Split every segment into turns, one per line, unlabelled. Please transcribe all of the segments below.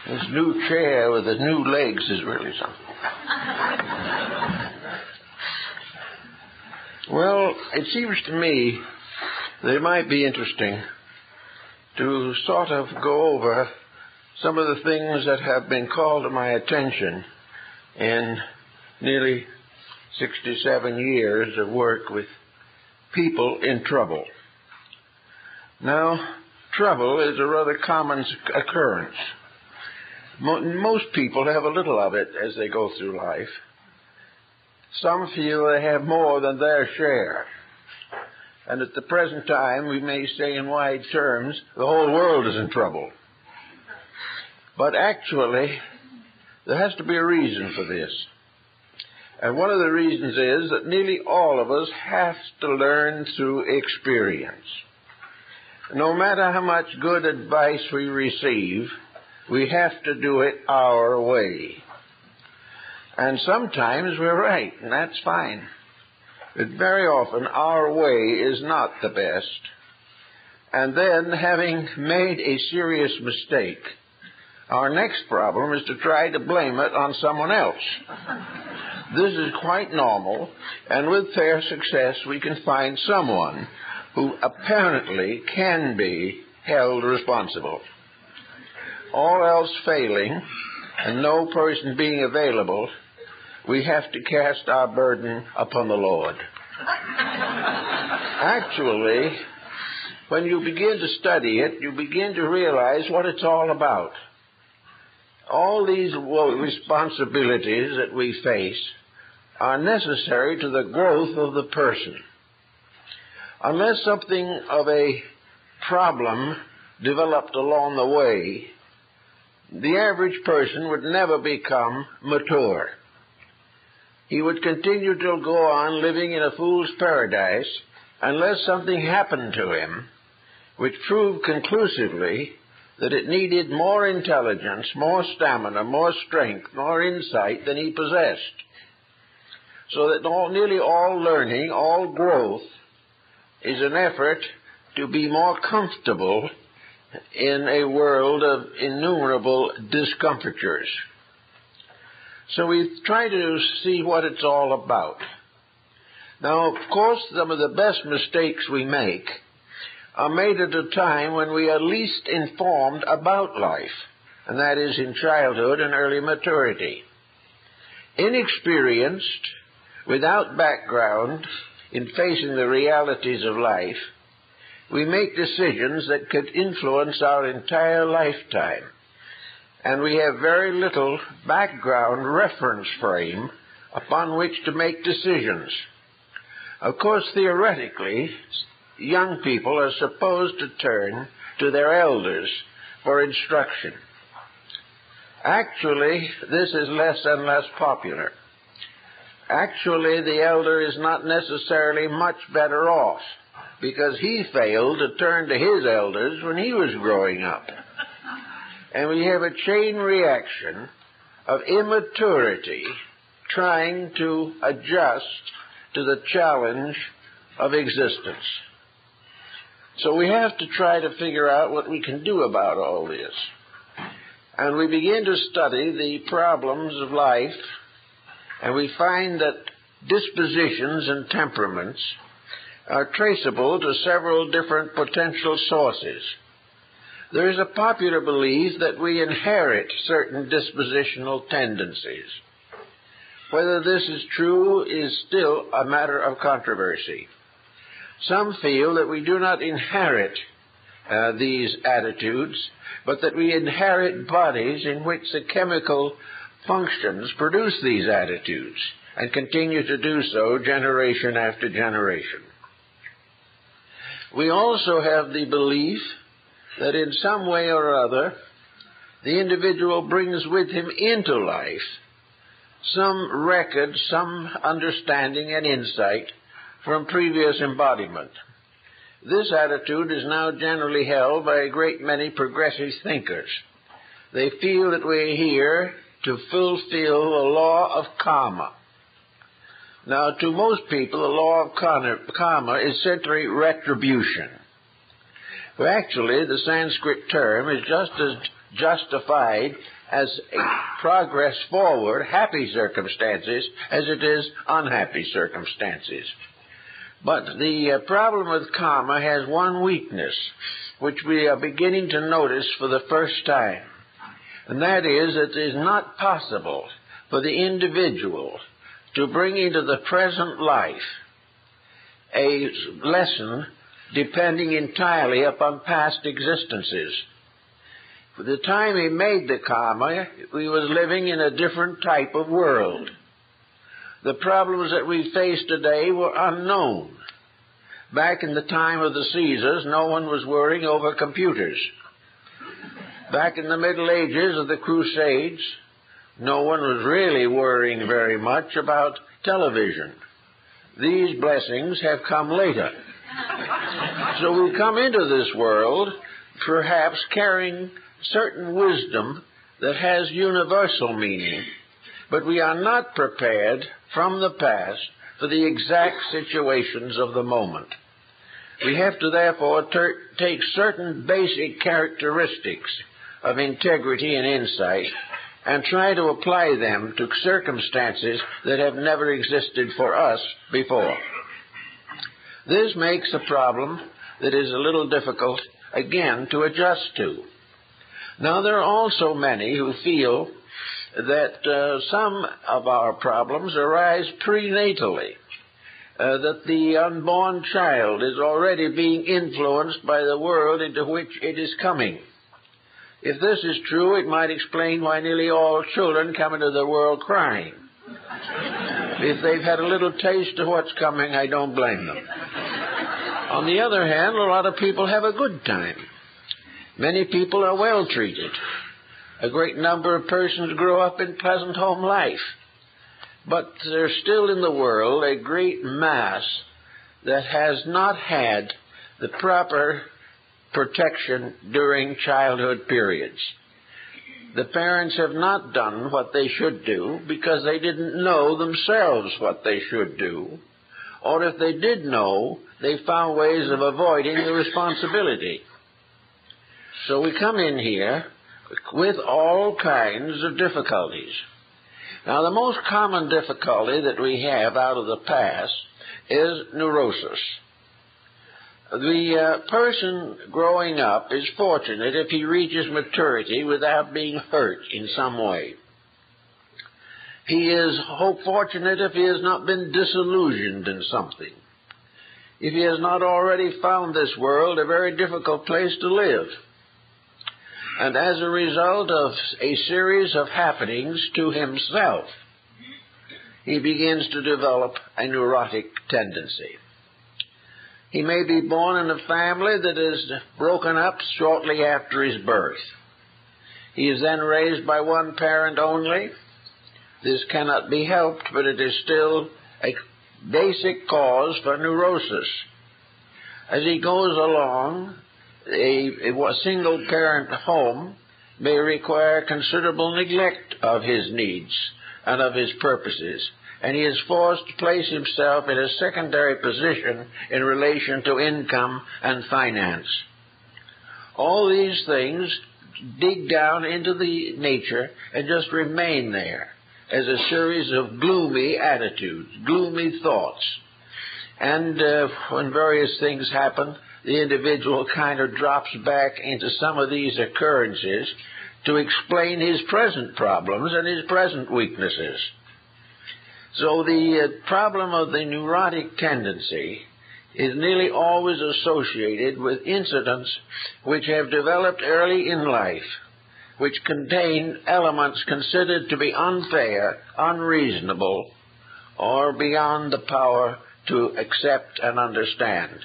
This new chair with the new legs is really something. Well, it seems to me that it might be interesting to sort of go over some of the things that have been called to my attention in nearly 67 years of work with people in trouble. Now, trouble is a rather common occurrence. Most people have a little of it as they go through life. Some feel they have more than their share. And at the present time, we may say in wide terms, the whole world is in trouble. But actually, there has to be a reason for this. And one of the reasons is that nearly all of us have to learn through experience. No matter how much good advice we receive, we have to do it our way. And sometimes we're right, and that's fine. But very often our way is not the best. And then, having made a serious mistake, our next problem is to try to blame it on someone else. This is quite normal, and with fair success we can find someone who apparently can be held responsible. All else failing, and no person being available, we have to cast our burden upon the Lord. Actually, when you begin to study it, you begin to realize what it's all about. All these responsibilities that we face are necessary to the growth of the person. Unless something of a problem developed along the way, the average person would never become mature. He would continue to go on living in a fool's paradise unless something happened to him which proved conclusively that it needed more intelligence, more stamina, more strength, more insight than he possessed. So that nearly all learning, all growth, is an effort to be more comfortable in a world of innumerable discomfortures. So we try to see what it's all about. Now, of course, some of the best mistakes we make are made at a time when we are least informed about life, and that is in childhood and early maturity. Inexperienced, without background in facing the realities of life, we make decisions that could influence our entire lifetime. And we have very little background reference frame upon which to make decisions. Of course, theoretically, young people are supposed to turn to their elders for instruction. Actually, this is less and less popular. Actually, the elder is not necessarily much better off, because he failed to turn to his elders when he was growing up. And we have a chain reaction of immaturity trying to adjust to the challenge of existence. So we have to try to figure out what we can do about all this. And we begin to study the problems of life, and we find that dispositions and temperaments are traceable to several different potential sources. There is a popular belief that we inherit certain dispositional tendencies. Whether this is true is still a matter of controversy. Some feel that we do not inherit these attitudes, but that we inherit bodies in which the chemical functions produce these attitudes and continue to do so generation after generation. We also have the belief that in some way or other, the individual brings with him into life some record, some understanding and insight from previous embodiment. This attitude is now generally held by a great many progressive thinkers. They feel that we're here to fulfill the law of karma. Now, to most people, the law of karma is simply retribution. Well, actually, the Sanskrit term is just as justified as a progress forward, happy circumstances, as it is unhappy circumstances. But the problem with karma has one weakness, which we are beginning to notice for the first time. And that is, it is not possible for the individual to bring into the present life a lesson depending entirely upon past existences. For the time he made the karma, he was living in a different type of world. The problems that we face today were unknown. Back in the time of the Caesars, no one was worrying over computers. Back in the Middle Ages of the Crusades, no one was really worrying very much about television. These blessings have come later. So we come into this world perhaps carrying certain wisdom that has universal meaning, but we are not prepared from the past for the exact situations of the moment. We have to therefore take certain basic characteristics of integrity and insight and try to apply them to circumstances that have never existed for us before. This makes a problem that is a little difficult, again, to adjust to. Now, there are also many who feel that some of our problems arise prenatally, that the unborn child is already being influenced by the world into which it is coming. If this is true, it might explain why nearly all children come into the world crying. If they've had a little taste of what's coming, I don't blame them. On the other hand, a lot of people have a good time. Many people are well treated. A great number of persons grow up in pleasant home life. But there's still in the world a great mass that has not had the proper protection during childhood periods. The parents have not done what they should do because they didn't know themselves what they should do. Or if they did know, they found ways of avoiding the responsibility. So we come in here with all kinds of difficulties. Now, the most common difficulty that we have out of the past is neurosis. The person growing up is fortunate if he reaches maturity without being hurt in some way. He is fortunate if he has not been disillusioned in something. If he has not already found this world a very difficult place to live. And as a result of a series of happenings to himself, he begins to develop a neurotic tendency. He may be born in a family that is broken up shortly after his birth. He is then raised by one parent only. This cannot be helped, but it is still a basic cause for neurosis. As he goes along, a single-parent home may require considerable neglect of his needs and of his purposes, and he is forced to place himself in a secondary position in relation to income and finance. All these things dig down into the nature and just remain there as a series of gloomy attitudes, gloomy thoughts. And when various things happen, the individual kind of drops back into some of these occurrences to explain his present problems and his present weaknesses. So the problem of the neurotic tendency is nearly always associated with incidents which have developed early in life, which contain elements considered to be unfair, unreasonable, or beyond the power to accept and understand.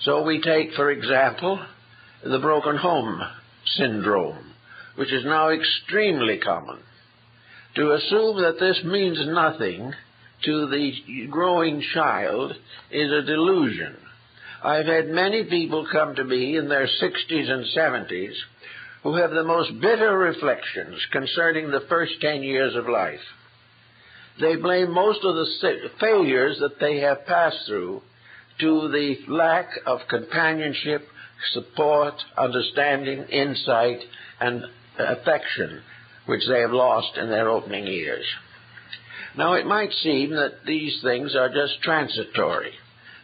So we take, for example, the broken home syndrome, which is now extremely common. To assume that this means nothing to the growing child is a delusion. I've had many people come to me in their 60s and 70s who have the most bitter reflections concerning the first 10 years of life. They blame most of the failures that they have passed through to the lack of companionship, support, understanding, insight, and affection which they have lost in their opening years. Now, it might seem that these things are just transitory,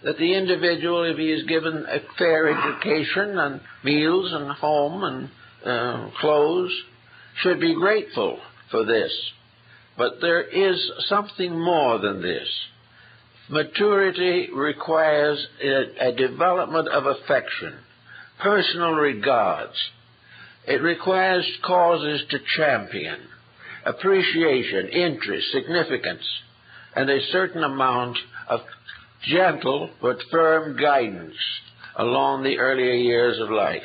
that the individual, if he is given a fair education and meals and home and clothes, should be grateful for this. But there is something more than this. Maturity requires a development of affection, personal regards. It requires causes to champion, appreciation, interest, significance, and a certain amount of gentle but firm guidance along the earlier years of life.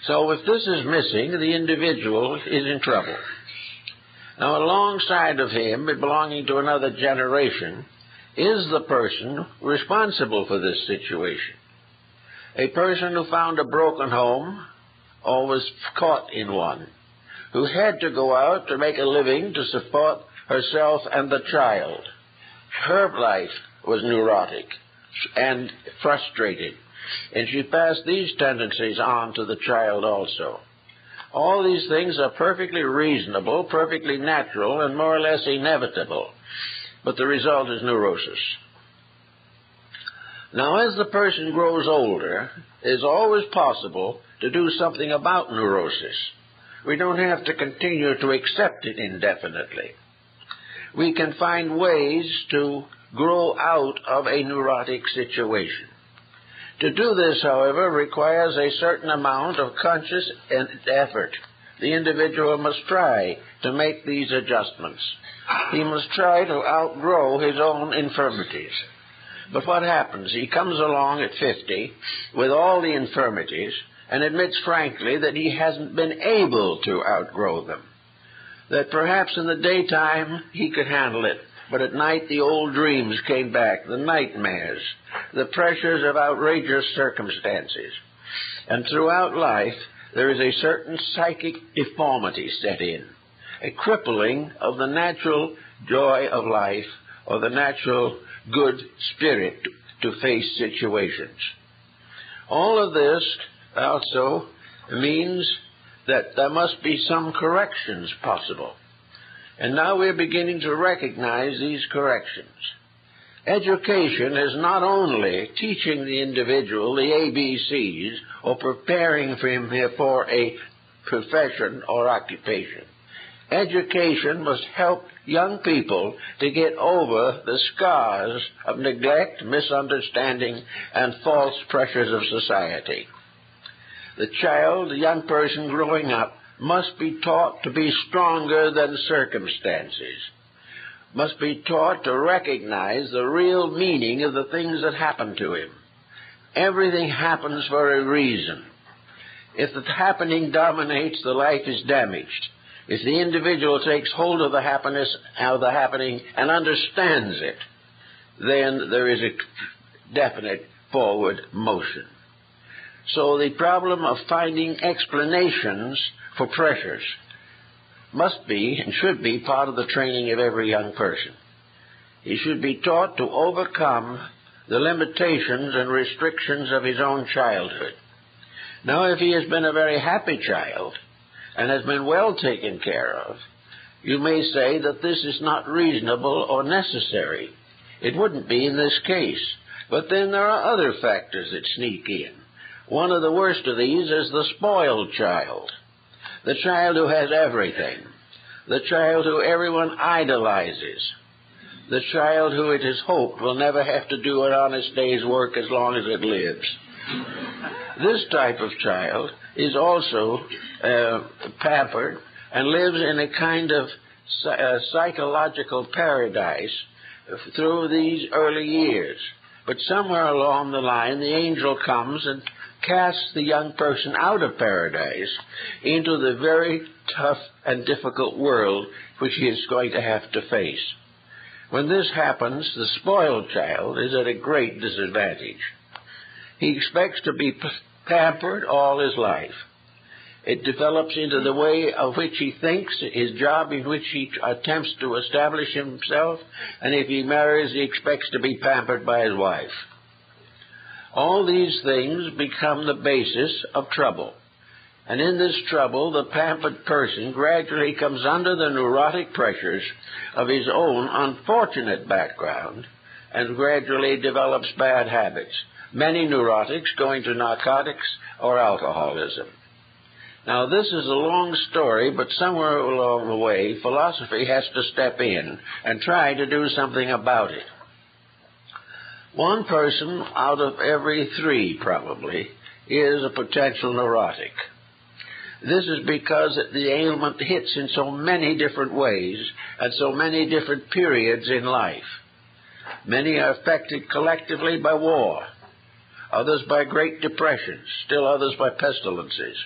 So if this is missing, the individual is in trouble. Now, alongside of him, belonging to another generation, is the person responsible for this situation. A person who found a broken home or was caught in one, who had to go out to make a living to support herself and the child. Her life was neurotic and frustrated, and she passed these tendencies on to the child also. All these things are perfectly reasonable, perfectly natural, and more or less inevitable, but the result is neurosis. Now, as the person grows older, it is always possible to do something about neurosis. We don't have to continue to accept it indefinitely. We can find ways to grow out of a neurotic situation. To do this, however, requires a certain amount of conscious effort. The individual must try to make these adjustments. He must try to outgrow his own infirmities. But what happens? He comes along at 50 with all the infirmities and admits frankly that he hasn't been able to outgrow them. That perhaps in the daytime he could handle it, but at night the old dreams came back, the nightmares, the pressures of outrageous circumstances. And throughout life there is a certain psychic deformity set in, a crippling of the natural joy of life or the natural good spirit to face situations. All of this also means that there must be some corrections possible. And now we're beginning to recognize these corrections. Education is not only teaching the individual the ABCs or preparing for him for a profession or occupation. Education must help young people to get over the scars of neglect, misunderstanding, and false pressures of society. The child, the young person growing up, must be taught to be stronger than circumstances, must be taught to recognize the real meaning of the things that happen to him. Everything happens for a reason. If the happening dominates, the life is damaged. If the individual takes hold of the happening and understands it, then there is a definite forward motion. So the problem of finding explanations for pressures must be and should be part of the training of every young person. He should be taught to overcome the limitations and restrictions of his own childhood. Now, if he has been a very happy child and has been well taken care of, you may say that this is not reasonable or necessary. It wouldn't be in this case. But then there are other factors that sneak in. One of the worst of these is the spoiled child, the child who has everything, the child who everyone idolizes, the child who it is hoped will never have to do an honest day's work as long as it lives. This type of child is also pampered and lives in a kind of psychological paradise through these early years. But somewhere along the line, the angel comes and casts the young person out of paradise into the very tough and difficult world which he is going to have to face. When this happens, the spoiled child is at a great disadvantage. He expects to be pampered all his life. It develops into the way of which he thinks, his job in which he attempts to establish himself, and if he marries, he expects to be pampered by his wife. All these things become the basis of trouble. And in this trouble, the pampered person gradually comes under the neurotic pressures of his own unfortunate background and gradually develops bad habits, many neurotics going to narcotics or alcoholism. Now, this is a long story, but somewhere along the way, philosophy has to step in and try to do something about it. One person out of every 3, probably, is a potential neurotic. This is because the ailment hits in so many different ways at so many different periods in life. Many are affected collectively by war, others by Great Depressions, still others by pestilences.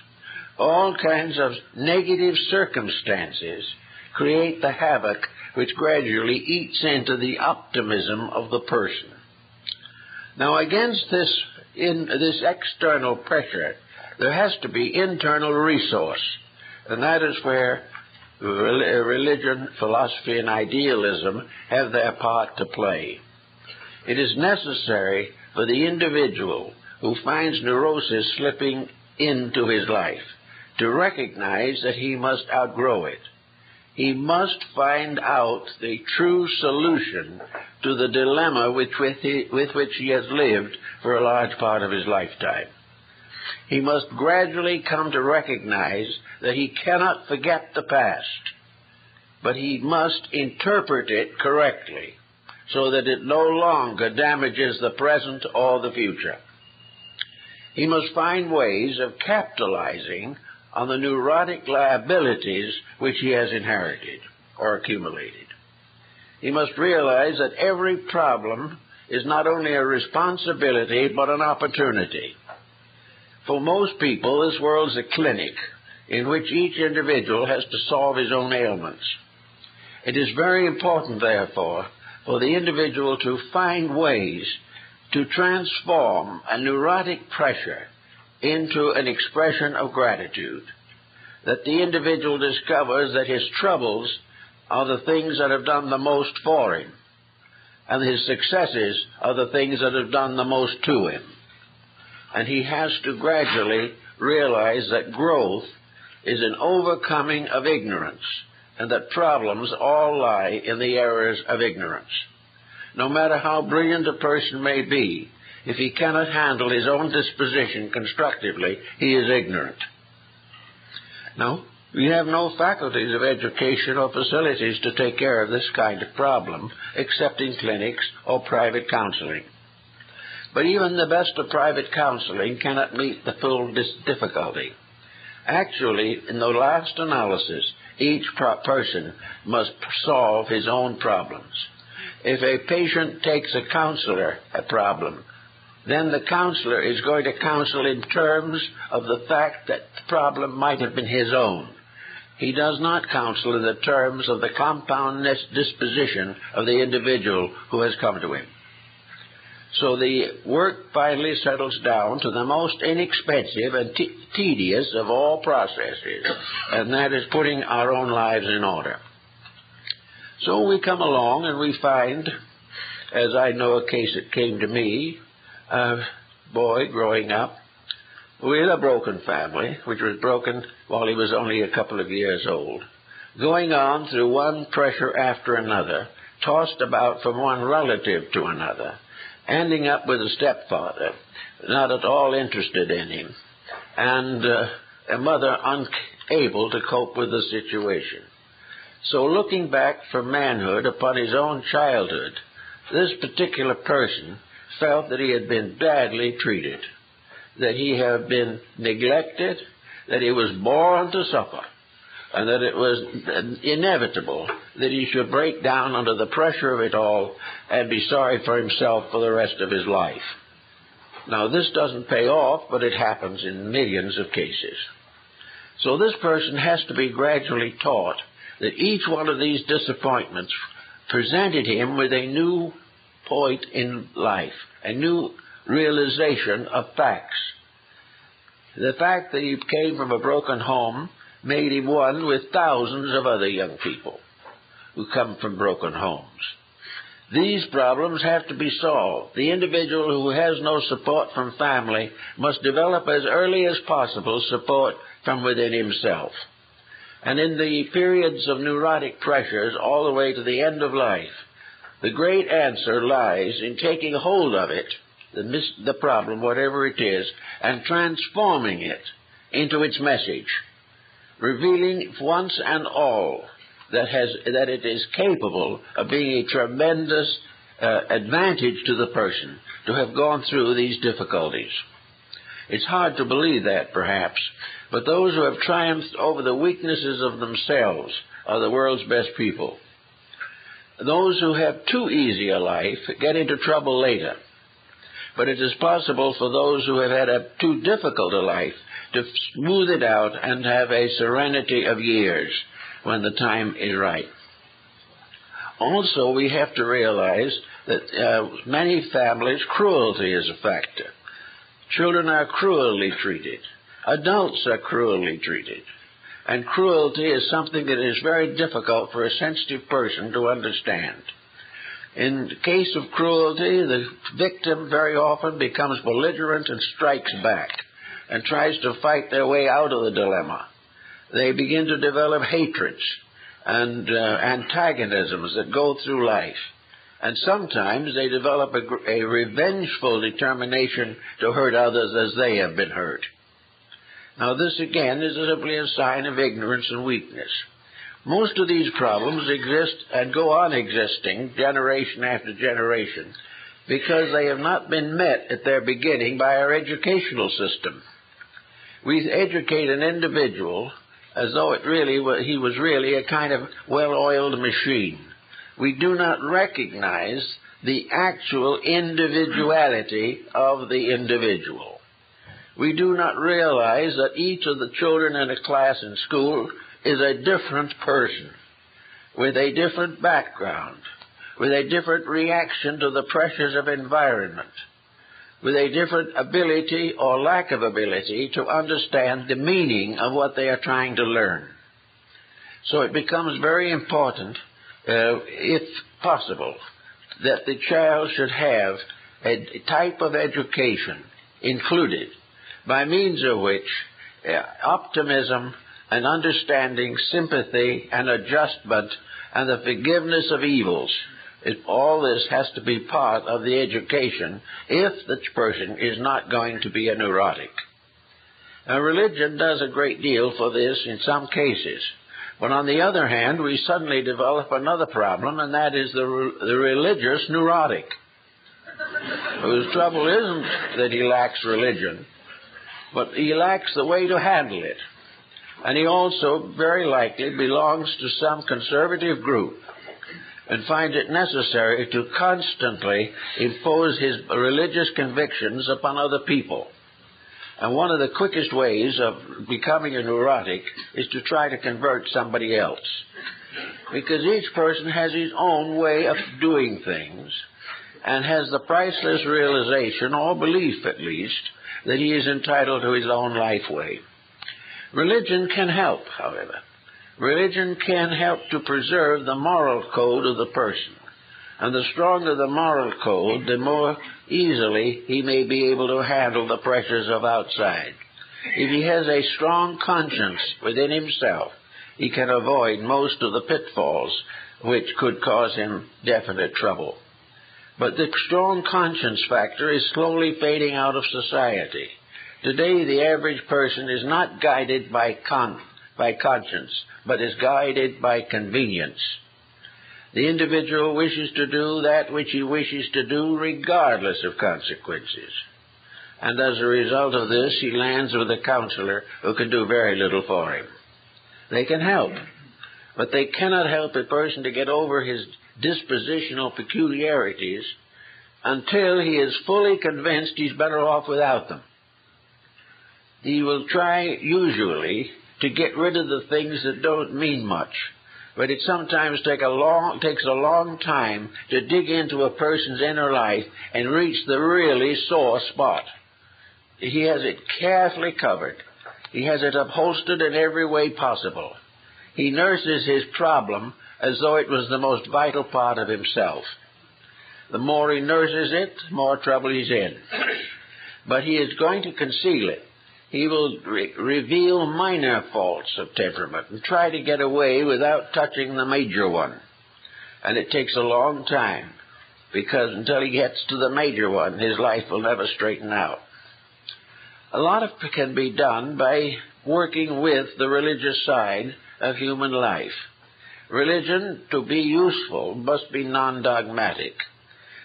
All kinds of negative circumstances create the havoc which gradually eats into the optimism of the person. Now, against this external pressure, there has to be internal resource, and that is where religion, philosophy, and idealism have their part to play. It is necessary for the individual who finds neurosis slipping into his life to recognize that he must outgrow it. He must find out the true solution to the dilemma with which he has lived for a large part of his lifetime. He must gradually come to recognize that he cannot forget the past, but he must interpret it correctly so that it no longer damages the present or the future. He must find ways of capitalizing on the neurotic liabilities which he has inherited or accumulated. He must realize that every problem is not only a responsibility but an opportunity. For most people, this world's a clinic in which each individual has to solve his own ailments. It is very important, therefore, for the individual to find ways to transform a neurotic pressure into an expression of gratitude, that the individual discovers that his troubles are the things that have done the most for him, and his successes are the things that have done the most to him. And he has to gradually realize that growth is an overcoming of ignorance, and that problems all lie in the errors of ignorance. No matter how brilliant a person may be, if he cannot handle his own disposition constructively, he is ignorant. Now, we have no faculties of education or facilities to take care of this kind of problem, except in clinics or private counseling. But even the best of private counseling cannot meet the full difficulty. Actually, in the last analysis, each person must solve his own problems. If a patient takes a counselor a problem, then the counselor is going to counsel in terms of the fact that the problem might have been his own. He does not counsel in the terms of the compound disposition of the individual who has come to him. So the work finally settles down to the most inexpensive and tedious of all processes, and that is putting our own lives in order. So we come along and we find, as I know a case that came to me, a boy growing up with a broken family, which was broken while he was only a couple of years old, going on through one pressure after another, tossed about from one relative to another, ending up with a stepfather, not at all interested in him, and a mother unable to cope with the situation. So looking back from manhood upon his own childhood, this particular person felt that he had been badly treated, that he had been neglected, that he was born to suffer, and that it was inevitable that he should break down under the pressure of it all and be sorry for himself for the rest of his life. Now, this doesn't pay off, but it happens in millions of cases. So this person has to be gradually taught that each one of these disappointments presented him with a new point in life, a new realization of facts. The fact that he came from a broken home made him one with thousands of other young people who come from broken homes. These problems have to be solved. The individual who has no support from family must develop as early as possible support from within himself. And in the periods of neurotic pressures all the way to the end of life, the great answer lies in taking hold of it, the problem, whatever it is, and transforming it into its message, revealing once and all that it is capable of being a tremendous advantage to the person to have gone through these difficulties. It's hard to believe that, perhaps, but those who have triumphed over the weaknesses of themselves are the world's best people. Those who have too easy a life get into trouble later. But it is possible for those who have had a too difficult a life to smooth it out and have a serenity of years when the time is right. Also, we have to realize that many families, cruelty is a factor. Children are cruelly treated. Adults are cruelly treated. And cruelty is something that is very difficult for a sensitive person to understand. In the case of cruelty, the victim very often becomes belligerent and strikes back and tries to fight their way out of the dilemma. They begin to develop hatreds and antagonisms that go through life. And sometimes they develop a revengeful determination to hurt others as they have been hurt. Now, this again is simply a sign of ignorance and weakness. Most of these problems exist and go on existing generation after generation because they have not been met at their beginning by our educational system. We educate an individual as though he was really a kind of well-oiled machine. We do not recognize the actual individuality of the individual. We do not realize that each of the children in a class in school is a different person, with a different background, with a different reaction to the pressures of environment, with a different ability or lack of ability to understand the meaning of what they are trying to learn. So it becomes very important, if possible, that the child should have a type of education included by means of which optimism and understanding, sympathy and adjustment and the forgiveness of evils, all this has to be part of the education if the person is not going to be a neurotic. Now, religion does a great deal for this in some cases. But on the other hand, we suddenly develop another problem, and that is the religious neurotic, whose trouble isn't that he lacks religion, but he lacks the way to handle it. And he also very likely belongs to some conservative group and finds it necessary to constantly impose his religious convictions upon other people. And one of the quickest ways of becoming a neurotic is to try to convert somebody else. Because each person has his own way of doing things and has the priceless realization, or belief at least, that he is entitled to his own life way. Religion can help, however. Religion can help to preserve the moral code of the person. And the stronger the moral code, the more easily he may be able to handle the pressures of outside. If he has a strong conscience within himself, he can avoid most of the pitfalls which could cause him definite trouble. But the strong conscience factor is slowly fading out of society. Today, the average person is not guided by conscience, but is guided by convenience. The individual wishes to do that which he wishes to do regardless of consequences. And as a result of this, he lands with a counselor who can do very little for him. They can help, but they cannot help a person to get over his dispositional peculiarities until he is fully convinced he's better off without them. He will try, usually, to get rid of the things that don't mean much. But it sometimes takes a long time to dig into a person's inner life and reach the really sore spot. He has it carefully covered. He has it upholstered in every way possible. He nurses his problem as though it was the most vital part of himself. The more he nurses it, the more trouble he's in. But he is going to conceal it. He will reveal minor faults of temperament and try to get away without touching the major one. And it takes a long time, because until he gets to the major one, his life will never straighten out. A lot of it can be done by working with the religious side of human life. Religion, to be useful, must be non-dogmatic.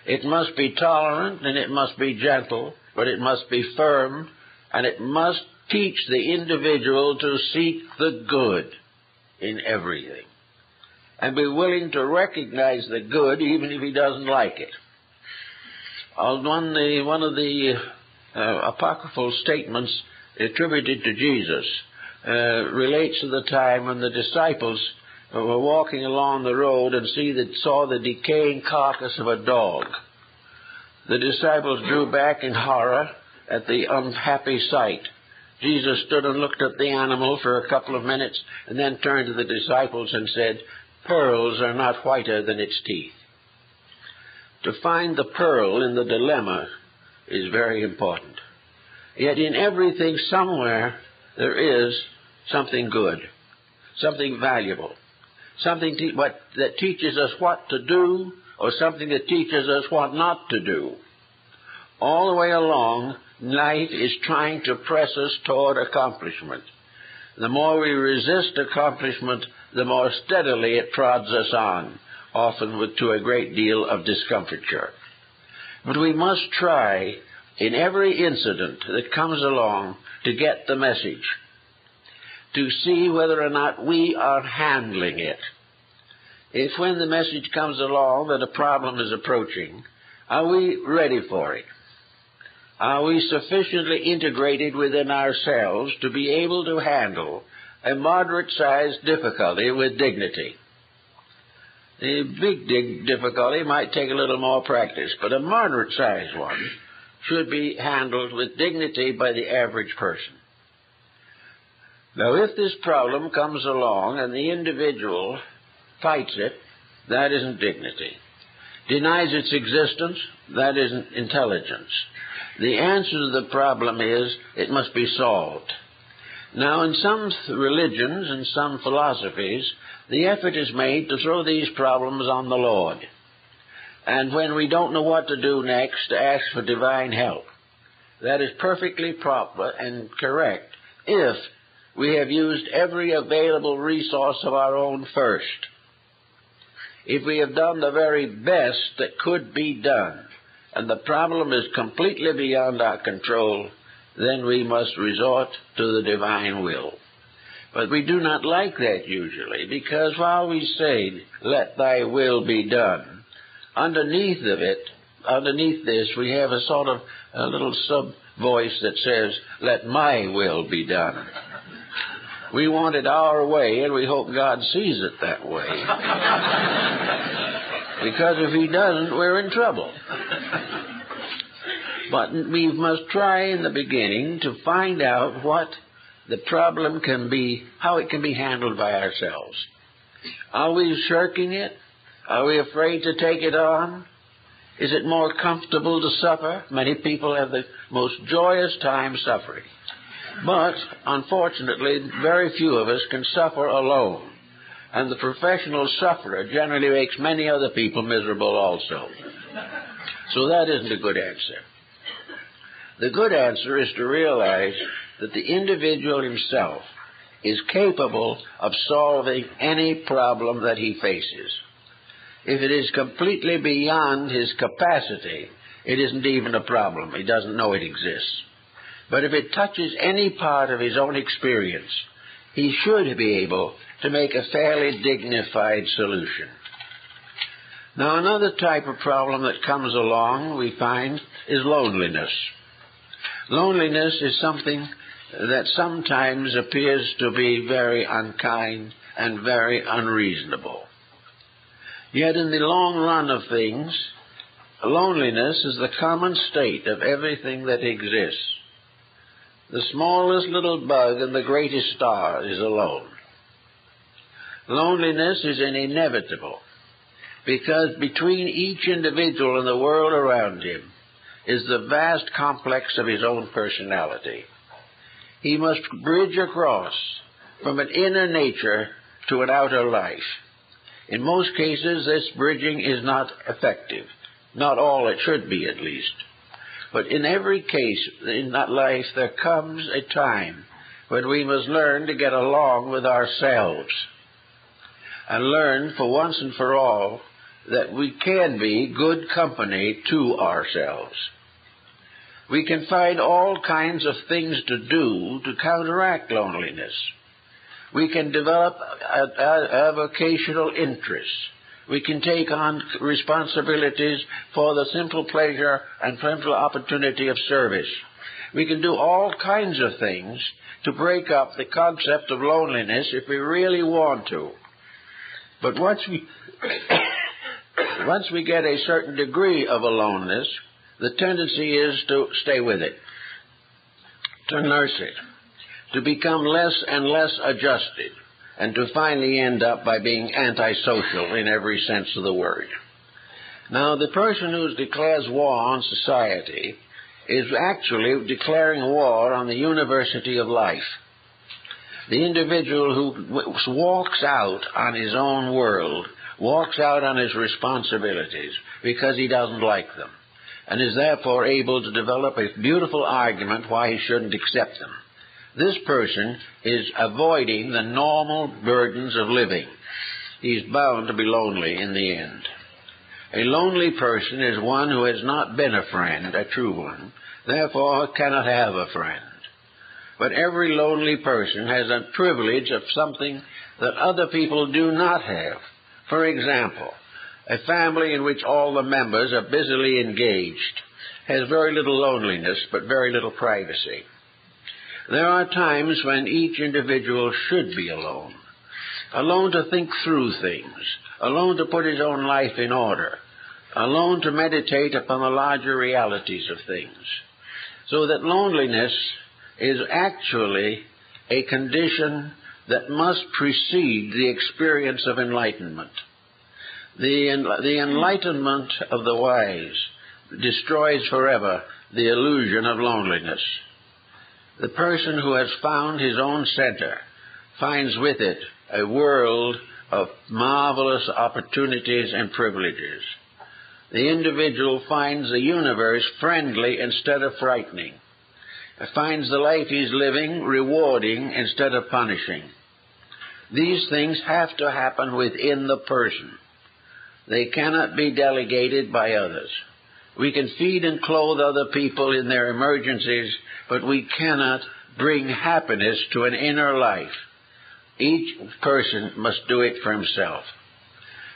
It must be tolerant and it must be gentle, but it must be firm, and it must teach the individual to seek the good in everything and be willing to recognize the good even if he doesn't like it. One of the apocryphal statements attributed to Jesus relates to the time when the disciples were walking along the road and saw the decaying carcass of a dog. The disciples drew back in horror at the unhappy sight. Jesus stood and looked at the animal for a couple of minutes and then turned to the disciples and said, "Pearls are not whiter than its teeth." To find the pearl in the dilemma is very important. Yet in everything somewhere there is something good, something valuable, something that teaches us what to do or something that teaches us what not to do. All the way along, life is trying to press us toward accomplishment. The more we resist accomplishment, the more steadily it prods us on, often to a great deal of discomfiture. But we must try in every incident that comes along to get the message, to see whether or not we are handling it. If when the message comes along that a problem is approaching, are we ready for it? Are we sufficiently integrated within ourselves to be able to handle a moderate-sized difficulty with dignity? The big difficulty might take a little more practice, but a moderate-sized one should be handled with dignity by the average person. Now, if this problem comes along and the individual fights it, that isn't dignity. Denies its existence, that isn't intelligence. The answer to the problem is it must be solved. Now, in some religions and some philosophies, the effort is made to throw these problems on the Lord. And when we don't know what to do next, to ask for divine help. That is perfectly proper and correct if we have used every available resource of our own first. If we have done the very best that could be done, and the problem is completely beyond our control, then we must resort to the divine will. But we do not like that usually, because while we say, "Let thy will be done," underneath this, we have a sort of a little sub-voice that says, "Let my will be done." We want it our way, and we hope God sees it that way. Because if he doesn't, we're in trouble. But we must try in the beginning to find out what the problem can be, how it can be handled by ourselves. Are we shirking it? Are we afraid to take it on? Is it more comfortable to suffer? Many people have the most joyous time suffering. But, unfortunately, very few of us can suffer alone. And the professional sufferer generally makes many other people miserable also. So that isn't a good answer. The good answer is to realize that the individual himself is capable of solving any problem that he faces. If it is completely beyond his capacity, it isn't even a problem. He doesn't know it exists. But if it touches any part of his own experience, he should be able to make a fairly dignified solution. Now, another type of problem that comes along, we find, is loneliness. Loneliness is something that sometimes appears to be very unkind and very unreasonable. Yet in the long run of things, loneliness is the common state of everything that exists. The smallest little bug in the greatest star is alone. Loneliness is inevitable because between each individual and the world around him is the vast complex of his own personality. He must bridge across from an inner nature to an outer life. In most cases, this bridging is not effective. Not all it should be, at least. But in every case in that life, there comes a time when we must learn to get along with ourselves and learn for once and for all that we can be good company to ourselves. We can find all kinds of things to do to counteract loneliness. We can develop vocational interests. We can take on responsibilities for the simple pleasure and simple opportunity of service. We can do all kinds of things to break up the concept of loneliness if we really want to. But once we get a certain degree of aloneness, the tendency is to stay with it, to nurse it, to become less and less adjusted, and to finally end up by being antisocial in every sense of the word. Now, the person who declares war on society is actually declaring war on the university of life. The individual who walks out on his own world, walks out on his responsibilities because he doesn't like them, and is therefore able to develop a beautiful argument why he shouldn't accept them. This person is avoiding the normal burdens of living. He's bound to be lonely in the end. A lonely person is one who has not been a friend, a true one, therefore cannot have a friend. But every lonely person has a privilege of something that other people do not have. For example, a family in which all the members are busily engaged has very little loneliness but very little privacy. There are times when each individual should be alone, alone to think through things, alone to put his own life in order, alone to meditate upon the larger realities of things, so that loneliness is actually a condition that must precede the experience of enlightenment. The enlightenment of the wise destroys forever the illusion of loneliness. The person who has found his own center finds with it a world of marvelous opportunities and privileges. The individual finds the universe friendly instead of frightening. Finds the life he's living rewarding instead of punishing. These things have to happen within the person. They cannot be delegated by others. We can feed and clothe other people in their emergencies, but we cannot bring happiness to an inner life. Each person must do it for himself.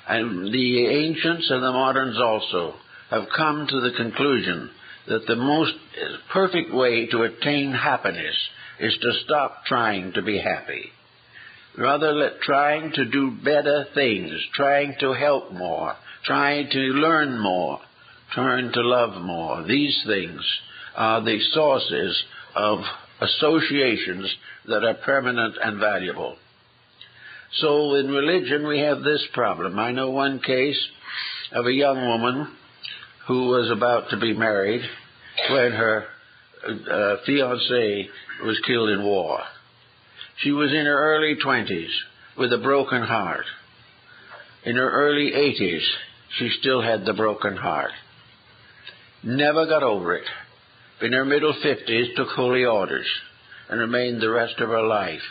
And the ancients and the moderns also have come to the conclusion that the most perfect way to attain happiness is to stop trying to be happy. Rather, trying to do better things, trying to help more, trying to learn more, trying to love more. These things are the sources of associations that are permanent and valuable. So in religion we have this problem. I know one case of a young woman who was about to be married when her fiancé was killed in war. She was in her early 20s with a broken heart. In her early 80s, she still had the broken heart. Never got over it. In her middle 50s, took holy orders and remained the rest of her life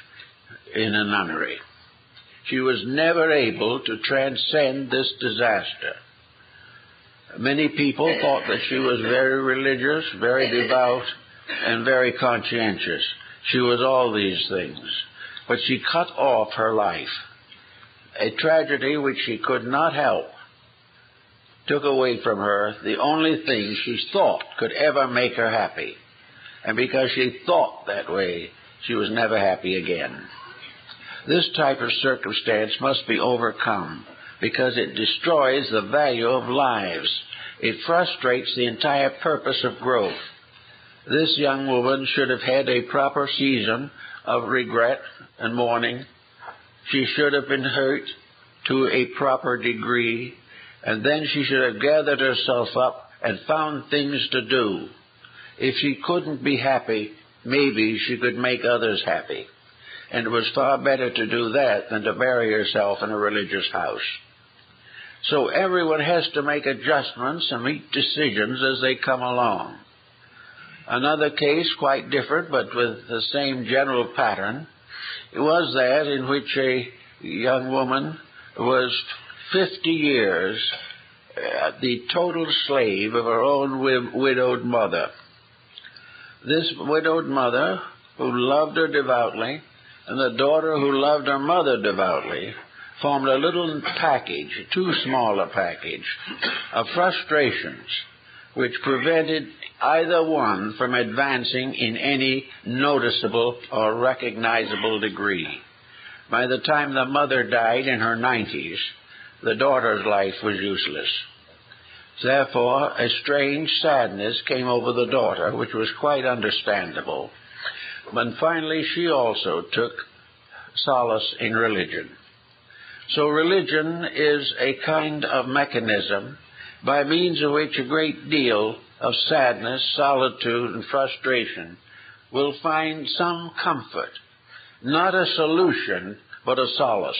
in a nunnery. She was never able to transcend this disaster. Many people thought that she was very religious, very devout, and very conscientious. She was all these things. But she cut off her life. A tragedy which she could not help took away from her the only thing she thought could ever make her happy. And because she thought that way, she was never happy again. This type of circumstance must be overcome because it destroys the value of lives. It frustrates the entire purpose of growth. This young woman should have had a proper season of regret and mourning. She should have been hurt to a proper degree. and then she should have gathered herself up and found things to do. If she couldn't be happy, maybe she could make others happy. And it was far better to do that than to bury herself in a religious house. So everyone has to make adjustments and make decisions as they come along. Another case, quite different, but with the same general pattern, it was that in which a young woman was 50 years the total slave of her own widowed mother. This widowed mother, who loved her devoutly, and the daughter who loved her mother devoutly, formed a little package, too small a package, of frustrations which prevented either one from advancing in any noticeable or recognizable degree. By the time the mother died in her 90s, the daughter's life was useless. Therefore, a strange sadness came over the daughter, which was quite understandable. But finally, she also took solace in religion. So religion is a kind of mechanism by means of which a great deal of sadness, solitude, and frustration will find some comfort. Not a solution, but a solace.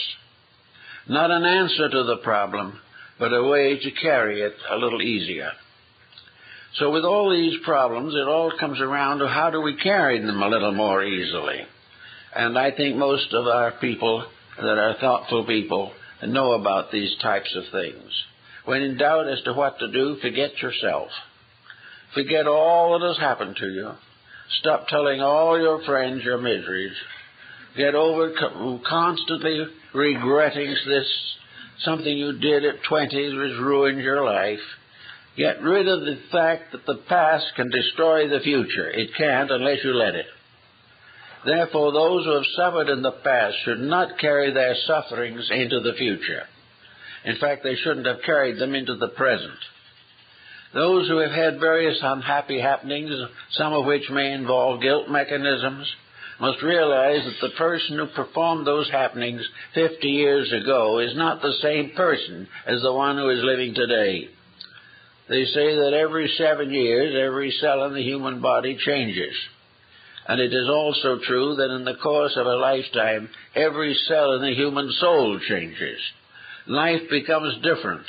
Not an answer to the problem, but a way to carry it a little easier. So with all these problems, it all comes around to how do we carry them a little more easily. And I think most of our people that are thoughtful people know about these types of things. When in doubt as to what to do, forget yourself. Forget all that has happened to you. Stop telling all your friends your miseries. Get over constantly regretting this, something you did at 20 which ruined your life. Get rid of the fact that the past can destroy the future. It can't unless you let it. Therefore, those who have suffered in the past should not carry their sufferings into the future. In fact, they shouldn't have carried them into the present. Those who have had various unhappy happenings, some of which may involve guilt mechanisms, must realize that the person who performed those happenings 50 years ago is not the same person as the one who is living today. They say that every 7 years, every cell in the human body changes. And it is also true that in the course of a lifetime, every cell in the human soul changes. Life becomes different.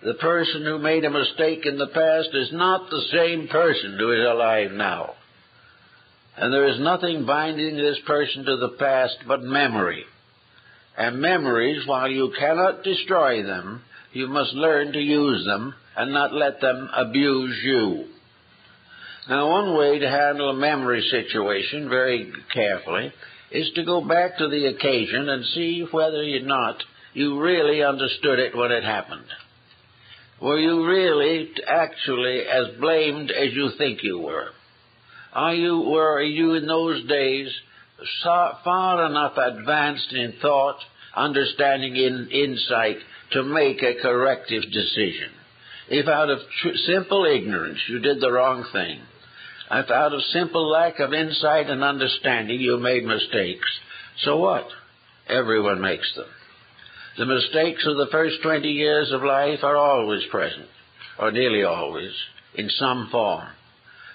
The person who made a mistake in the past is not the same person who is alive now. And there is nothing binding this person to the past but memory. And memories, while you cannot destroy them, you must learn to use them and not let them abuse you. Now, one way to handle a memory situation very carefully is to go back to the occasion and see whether or not you really understood it when it happened. Were you really actually as blamed as you think you were? Were you in those days far enough advanced in thought, understanding, in insight to make a corrective decision? If out of simple ignorance you did the wrong thing, if out of simple lack of insight and understanding you made mistakes, so what? Everyone makes them. The mistakes of the first 20 years of life are always present, or nearly always, in some form.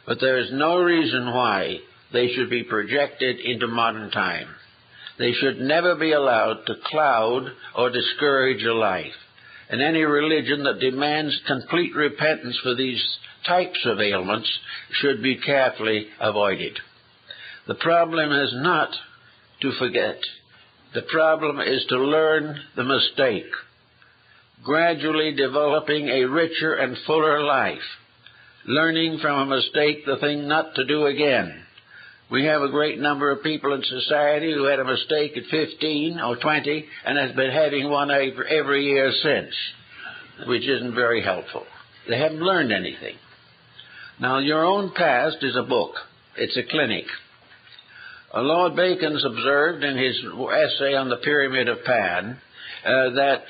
But there is no reason why they should be projected into modern time. They should never be allowed to cloud or discourage a life. And any religion that demands complete repentance for these types of ailments should be carefully avoided. The problem is not to forget. The problem is to learn the mistake, gradually developing a richer and fuller life, learning from a mistake the thing not to do again. We have a great number of people in society who had a mistake at 15 or 20 and has been having one every year since, which isn't very helpful. They haven't learned anything. Now, your own past is a book. It's a clinic. Lord Bacon's observed in his essay on the Pyramid of Pan that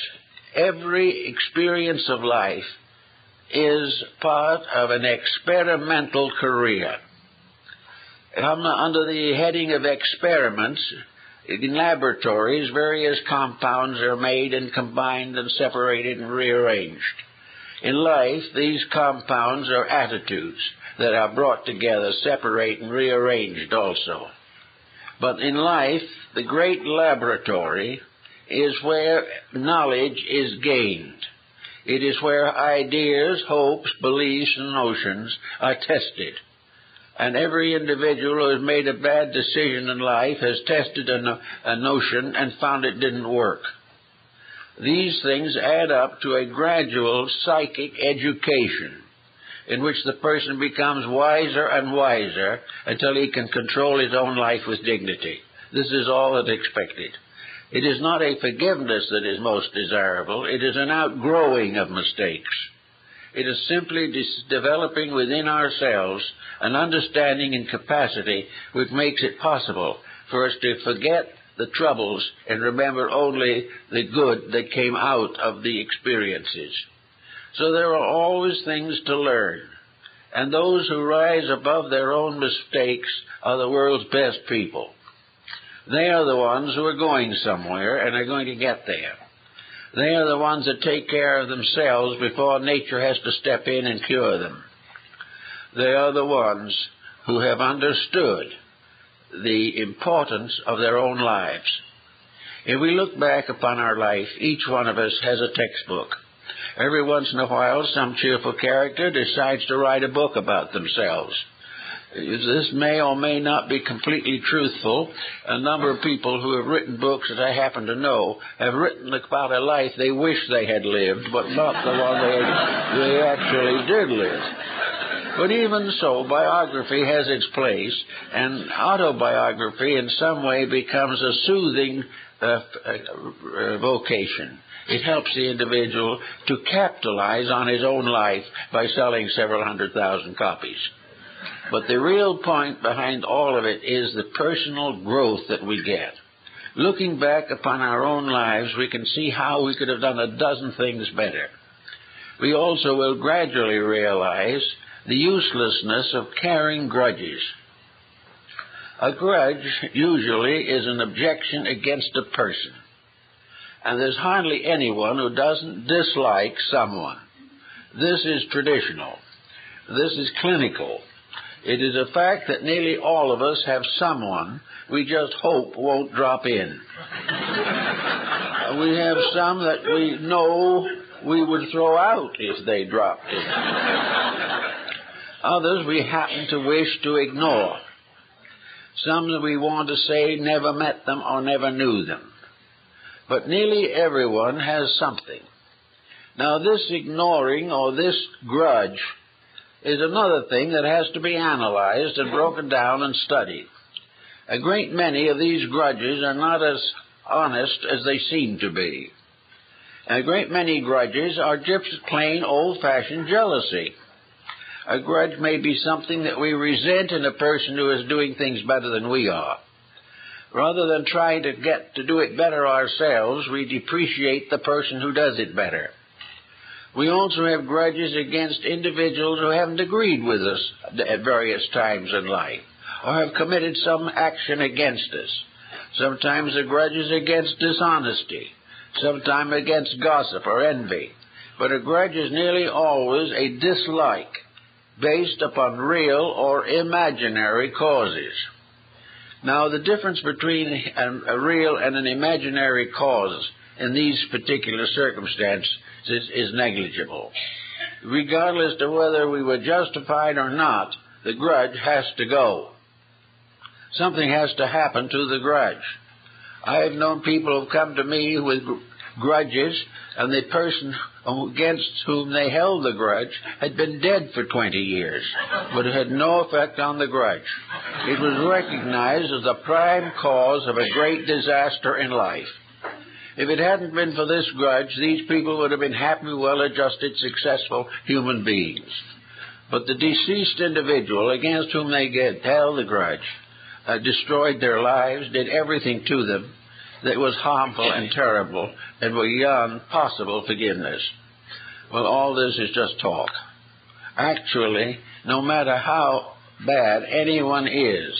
every experience of life is part of an experimental career. Under the heading of experiments, In laboratories, various compounds are made and combined and separated and rearranged. In life, these compounds are attitudes that are brought together, separate and rearranged also. But in life, the great laboratory is where knowledge is gained. It is where ideas, hopes, beliefs, and notions are tested. And every individual who has made a bad decision in life has tested a notion and found it didn't work. These things add up to a gradual psychic education in which the person becomes wiser and wiser until he can control his own life with dignity. This is all that's expected. It is not a forgiveness that is most desirable. It is an outgrowing of mistakes. It is simply developing within ourselves an understanding and capacity which makes it possible for us to forget the troubles and remember only the good that came out of the experiences. So there are always things to learn. And those who rise above their own mistakes are the world's best people. They are the ones who are going somewhere and are going to get there. They are the ones that take care of themselves before nature has to step in and cure them. They are the ones who have understood the importance of their own lives. If we look back upon our life, each one of us has a textbook. Every once in a while, some cheerful character decides to write a book about themselves. This may or may not be completely truthful. A number of people who have written books that I happen to know have written about a life they wish they had lived, but not the one they actually did live. But even so, biography has its place, and autobiography in some way becomes a soothing vocation. It helps the individual to capitalize on his own life by selling several 100,000 copies. But the real point behind all of it is the personal growth that we get. Looking back upon our own lives, we can see how we could have done a dozen things better. We also will gradually realize the uselessness of carrying grudges. A grudge usually is an objection against a person. And there's hardly anyone who doesn't dislike someone. This is traditional. This is clinical. It is a fact that nearly all of us have someone we just hope won't drop in. We have some that we know we would throw out if they dropped in. Others we happen to wish to ignore. Some that we want to say never met them or never knew them. But nearly everyone has something. Now this ignoring or this grudge is another thing that has to be analyzed and broken down and studied. A great many of these grudges are not as honest as they seem to be. A great many grudges are just plain old-fashioned jealousy. A grudge may be something that we resent in a person who is doing things better than we are. Rather than trying to get to do it better ourselves, we depreciate the person who does it better. We also have grudges against individuals who haven't agreed with us at various times in life, or have committed some action against us. Sometimes the grudge is against dishonesty, sometimes against gossip or envy. But a grudge is nearly always a dislike based upon real or imaginary causes. Now, the difference between a real and an imaginary cause in these particular circumstances is negligible. Regardless of whether we were justified or not, the grudge has to go. Something has to happen to the grudge. I have known people who come to me with grudges, and the person against whom they held the grudge had been dead for 20 years, but it had no effect on the grudge. It was recognized as the prime cause of a great disaster in life. If it hadn't been for this grudge, these people would have been happy, well-adjusted, successful human beings. But the deceased individual against whom they held the grudge destroyed their lives, did everything to them that was harmful and terrible and were beyond possible forgiveness. Well, all this is just talk. Actually, no matter how bad anyone is,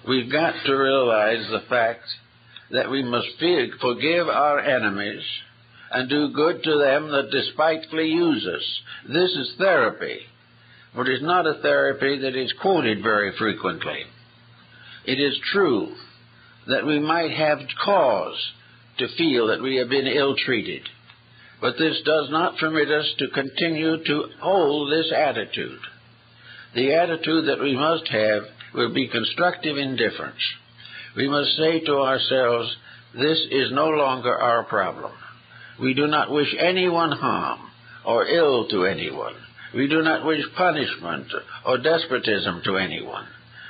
we've got to realize the fact that we must forgive our enemies and do good to them that despitefully use us. This is therapy, but it is not a therapy that is quoted very frequently. It is true that we might have cause to feel that we have been ill-treated, but this does not permit us to continue to hold this attitude. The attitude that we must have will be constructive indifference. We must say to ourselves, this is no longer our problem. We do not wish anyone harm or ill to anyone. We do not wish punishment or despotism to anyone.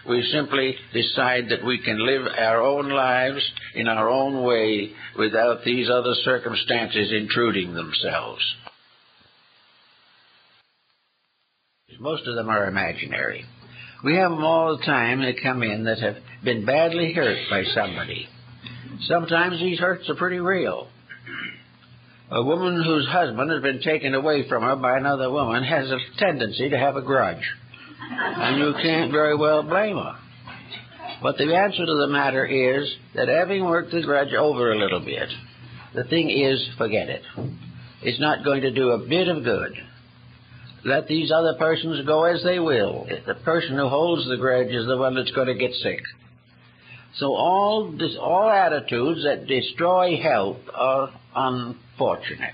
We simply decide that we can live our own lives in our own way without these other circumstances intruding themselves. Most of them are imaginary. We have them all the time. They come in that have been badly hurt by somebody. Sometimes these hurts are pretty real. A woman whose husband has been taken away from her by another woman has a tendency to have a grudge. And you can't very well blame her. But the answer to the matter is that having worked the grudge over a little bit, the thing is, forget it. It's not going to do a bit of good. Let these other persons go as they will. The person who holds the grudge is the one that's going to get sick. So all attitudes that destroy health are unfortunate.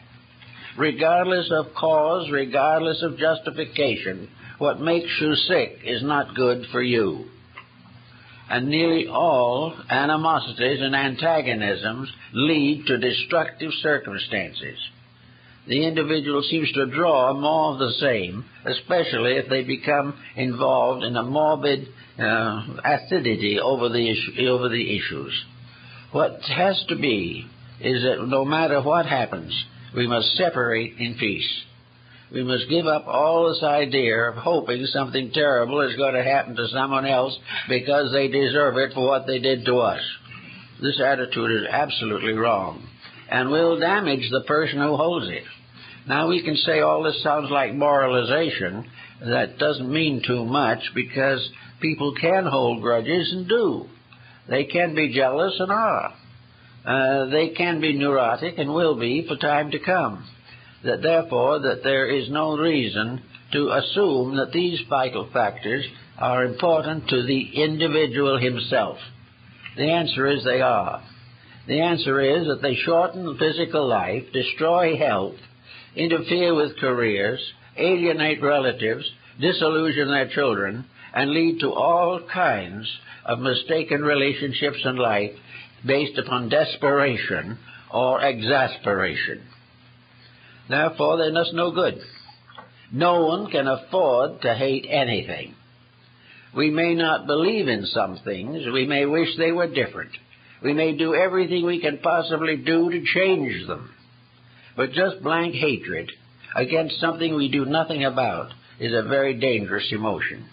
Regardless of cause, regardless of justification, what makes you sick is not good for you. And nearly all animosities and antagonisms lead to destructive circumstances. The individual seems to draw more of the same, especially if they become involved in a morbid acidity over the issues. What has to be is that no matter what happens, we must separate in peace. We must give up all this idea of hoping something terrible is going to happen to someone else because they deserve it for what they did to us. This attitude is absolutely wrong and will damage the person who holds it. Now, we can say all this sounds like moralization. That doesn't mean too much because people can hold grudges and do. They can be jealous and are. They can be neurotic and will be for time to come. Therefore, there is no reason to assume that these vital factors are important to the individual himself. The answer is they are. The answer is that they shorten physical life, destroy health, interfere with careers, alienate relatives, disillusion their children, and lead to all kinds of mistaken relationships in life based upon desperation or exasperation. Therefore, they're just no good. No one can afford to hate anything. We may not believe in some things. We may wish they were different. We may do everything we can possibly do to change them. But just blank hatred against something we do nothing about is a very dangerous emotion.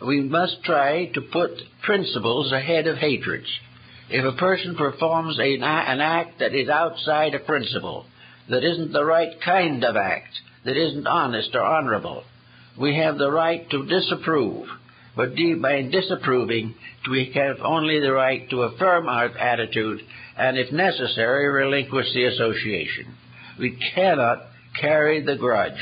We must try to put principles ahead of hatreds. If a person performs an act that is outside a principle, that isn't the right kind of act, that isn't honest or honorable, we have the right to disapprove. But by disapproving, we have only the right to affirm our attitude and, if necessary, relinquish the association. We cannot carry the grudge.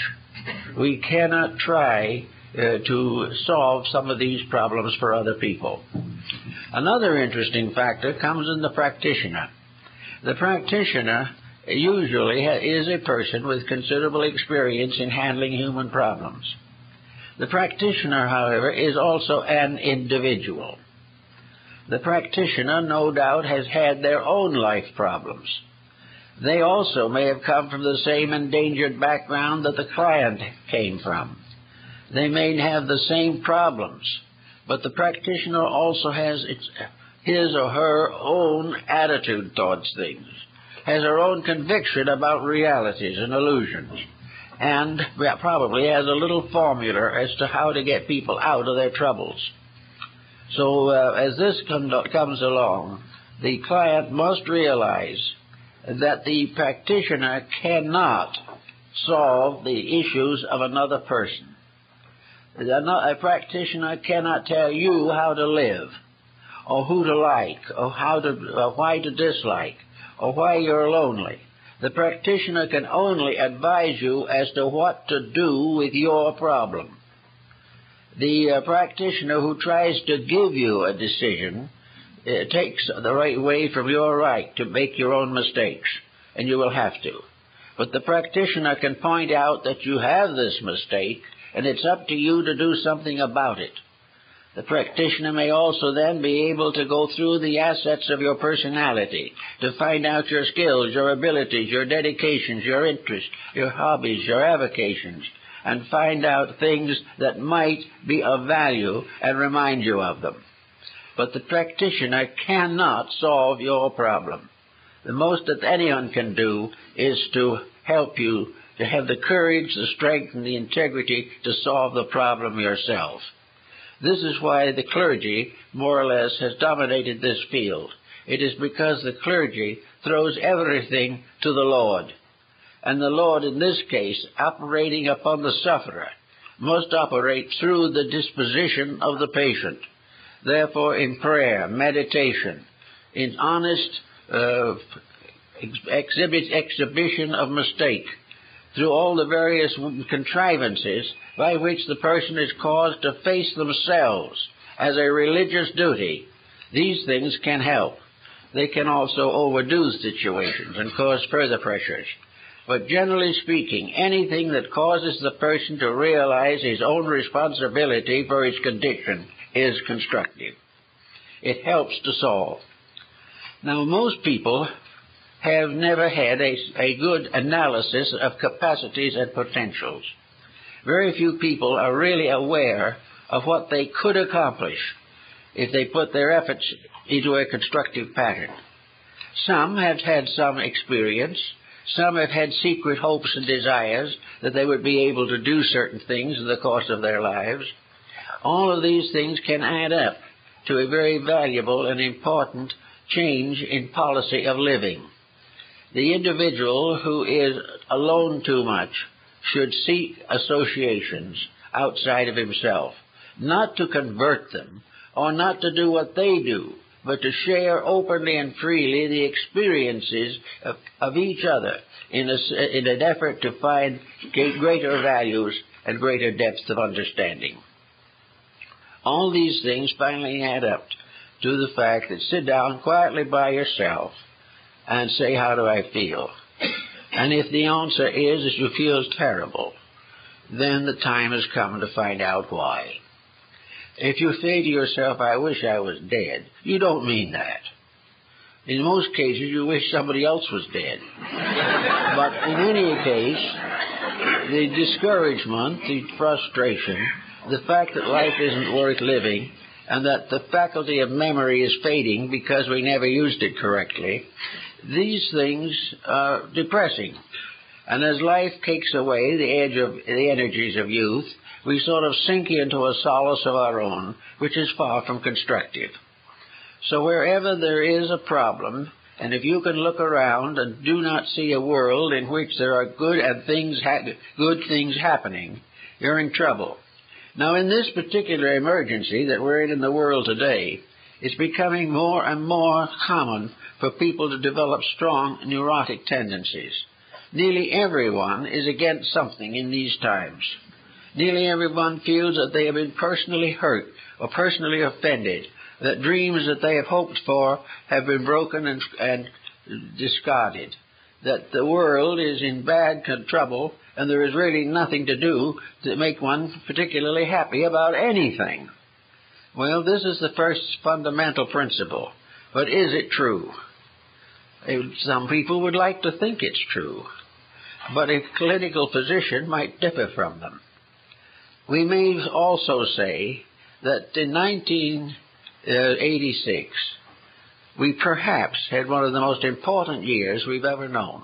We cannot try to solve some of these problems for other people. Another interesting factor comes in the practitioner. The practitioner usually is a person with considerable experience in handling human problems. The practitioner, however, is also an individual. The practitioner, no doubt, has had their own life problems. They also may have come from the same endangered background that the client came from. They may have the same problems, but the practitioner also has his or her own attitude towards things, has her own conviction about realities and illusions, and probably has a little formula as to how to get people out of their troubles. So as this comes along, the client must realize that the practitioner cannot solve the issues of another person. A practitioner cannot tell you how to live or who to like, or why to dislike, or why you're lonely. The practitioner can only advise you as to what to do with your problem. The practitioner who tries to give you a decision takes the right away from your right to make your own mistakes, and you will have to. But the practitioner can point out that you have this mistake, and it's up to you to do something about it. The practitioner may also then be able to go through the assets of your personality, to find out your skills, your abilities, your dedications, your interests, your hobbies, your avocations, and find out things that might be of value and remind you of them. But the practitioner cannot solve your problem. The most that anyone can do is to help you to have the courage, the strength, and the integrity to solve the problem yourself. This is why the clergy, more or less, has dominated this field. It is because the clergy throws everything to the Lord. And the Lord, in this case, operating upon the sufferer, must operate through the disposition of the patient. Therefore, in prayer, meditation, in honest exhibition of mistake, through all the various contrivances by which the person is caused to face themselves as a religious duty, these things can help. They can also overdo situations and cause further pressures. But generally speaking, anything that causes the person to realize his own responsibility for his condition is constructive. It helps to solve. Now, most people have never had a good analysis of capacities and potentials. Very few people are really aware of what they could accomplish if they put their efforts into a constructive pattern. Some have had some experience. Some have had secret hopes and desires that they would be able to do certain things in the course of their lives. All of these things can add up to a very valuable and important change in policy of living. The individual who is alone too much should seek associations outside of himself, not to convert them or not to do what they do, but to share openly and freely the experiences of each other in an effort to find greater values and greater depths of understanding. All these things finally add up to the fact that sit down quietly by yourself and say, how do I feel? And if the answer is that you feel terrible, then the time has come to find out why. If you say to yourself, I wish I was dead, you don't mean that. In most cases, you wish somebody else was dead. But in any case, the discouragement, the frustration, the fact that life isn't worth living, and that the faculty of memory is fading because we never used it correctly, these things are depressing. And as life takes away the energies of youth, we sort of sink into a solace of our own, which is far from constructive. So wherever there is a problem, and if you can look around and do not see a world in which there are good things happening, you're in trouble. Now, in this particular emergency that we're in the world today, it's becoming more and more common for people to develop strong neurotic tendencies. Nearly everyone is against something in these times. Nearly everyone feels that they have been personally hurt or personally offended, that dreams that they have hoped for have been broken and discarded, that the world is in bad trouble and there is really nothing to do to make one particularly happy about anything. Well, this is the first fundamental principle. But is it true? Some people would like to think it's true, but a clinical physician might differ from them. We may also say that in 1986, we perhaps had one of the most important years we've ever known.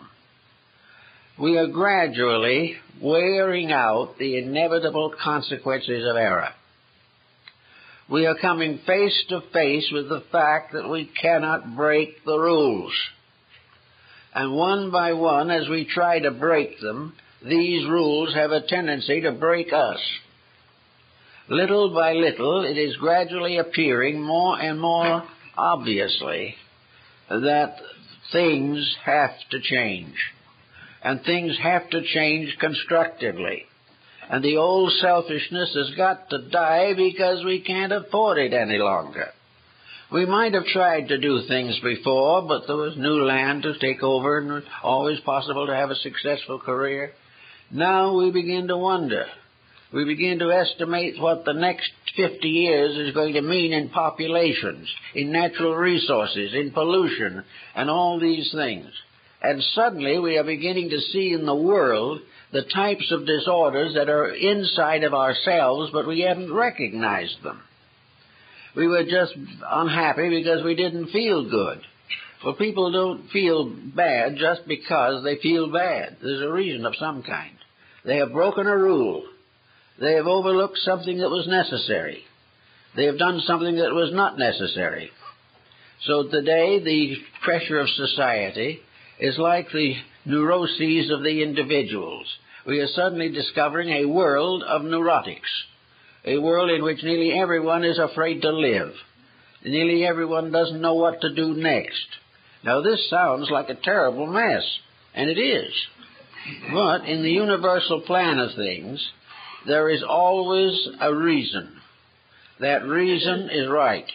We are gradually wearing out the inevitable consequences of error. We are coming face to face with the fact that we cannot break the rules. And one by one, as we try to break them, these rules have a tendency to break us.
Little by little, it is gradually appearing more and more obviously that things have to change. And things have to change constructively. And the old selfishness has got to die because we can't afford it any longer. We might have tried to do things before, but there was new land to take over and it was always possible to have a successful career. Now we begin to wonder. We begin to estimate what the next 50 years is going to mean in populations, in natural resources, in pollution, and all these things. And suddenly we are beginning to see in the world the types of disorders that are inside of ourselves, but we haven't recognized them. We were just unhappy because we didn't feel good. Well, people don't feel bad just because they feel bad. There's a reason of some kind. They have broken a rule. They have overlooked something that was necessary. They have done something that was not necessary. So today, the pressure of society is like the neuroses of the individuals. We are suddenly discovering a world of neurotics, a world in which nearly everyone is afraid to live. Nearly everyone doesn't know what to do next. Now, this sounds like a terrible mess, and it is. But in the universal plan of things, there is always a reason. That reason is right.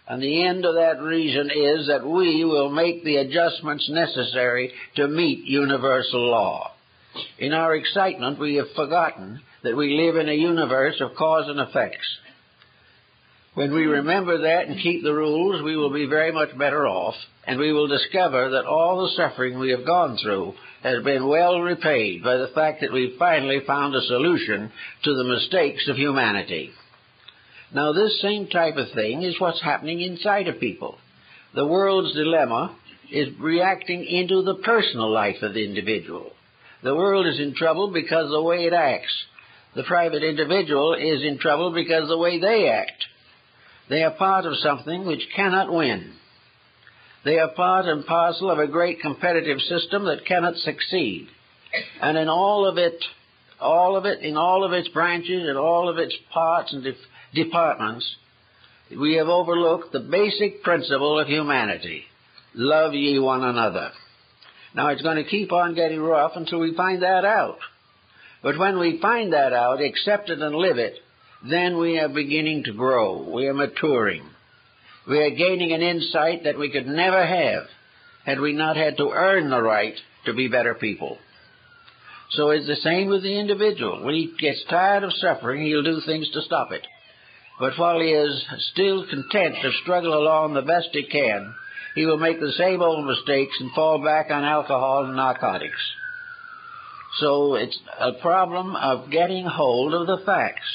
And the end of that reason is that we will make the adjustments necessary to meet universal law. In our excitement, we have forgotten that we live in a universe of cause and effects. When we remember that and keep the rules, we will be very much better off, and we will discover that all the suffering we have gone through has been well repaid by the fact that we finally found a solution to the mistakes of humanity. Now, this same type of thing is what's happening inside of people. The world's dilemma is reacting into the personal life of the individual. The world is in trouble because of the way it acts. The private individual is in trouble because of the way they act. They are part of something which cannot win. They are part and parcel of a great competitive system that cannot succeed. And in all of it, in all of its branches, in all of its parts and departments, we have overlooked the basic principle of humanity. Love ye one another. Now, it's going to keep on getting rough until we find that out. But when we find that out, accept it and live it, then we are beginning to grow. We are maturing. We are gaining an insight that we could never have had we not had to earn the right to be better people. So it's the same with the individual. When he gets tired of suffering, he'll do things to stop it. But while he is still content to struggle along the best he can, he will make the same old mistakes and fall back on alcohol and narcotics. So it's a problem of getting hold of the facts.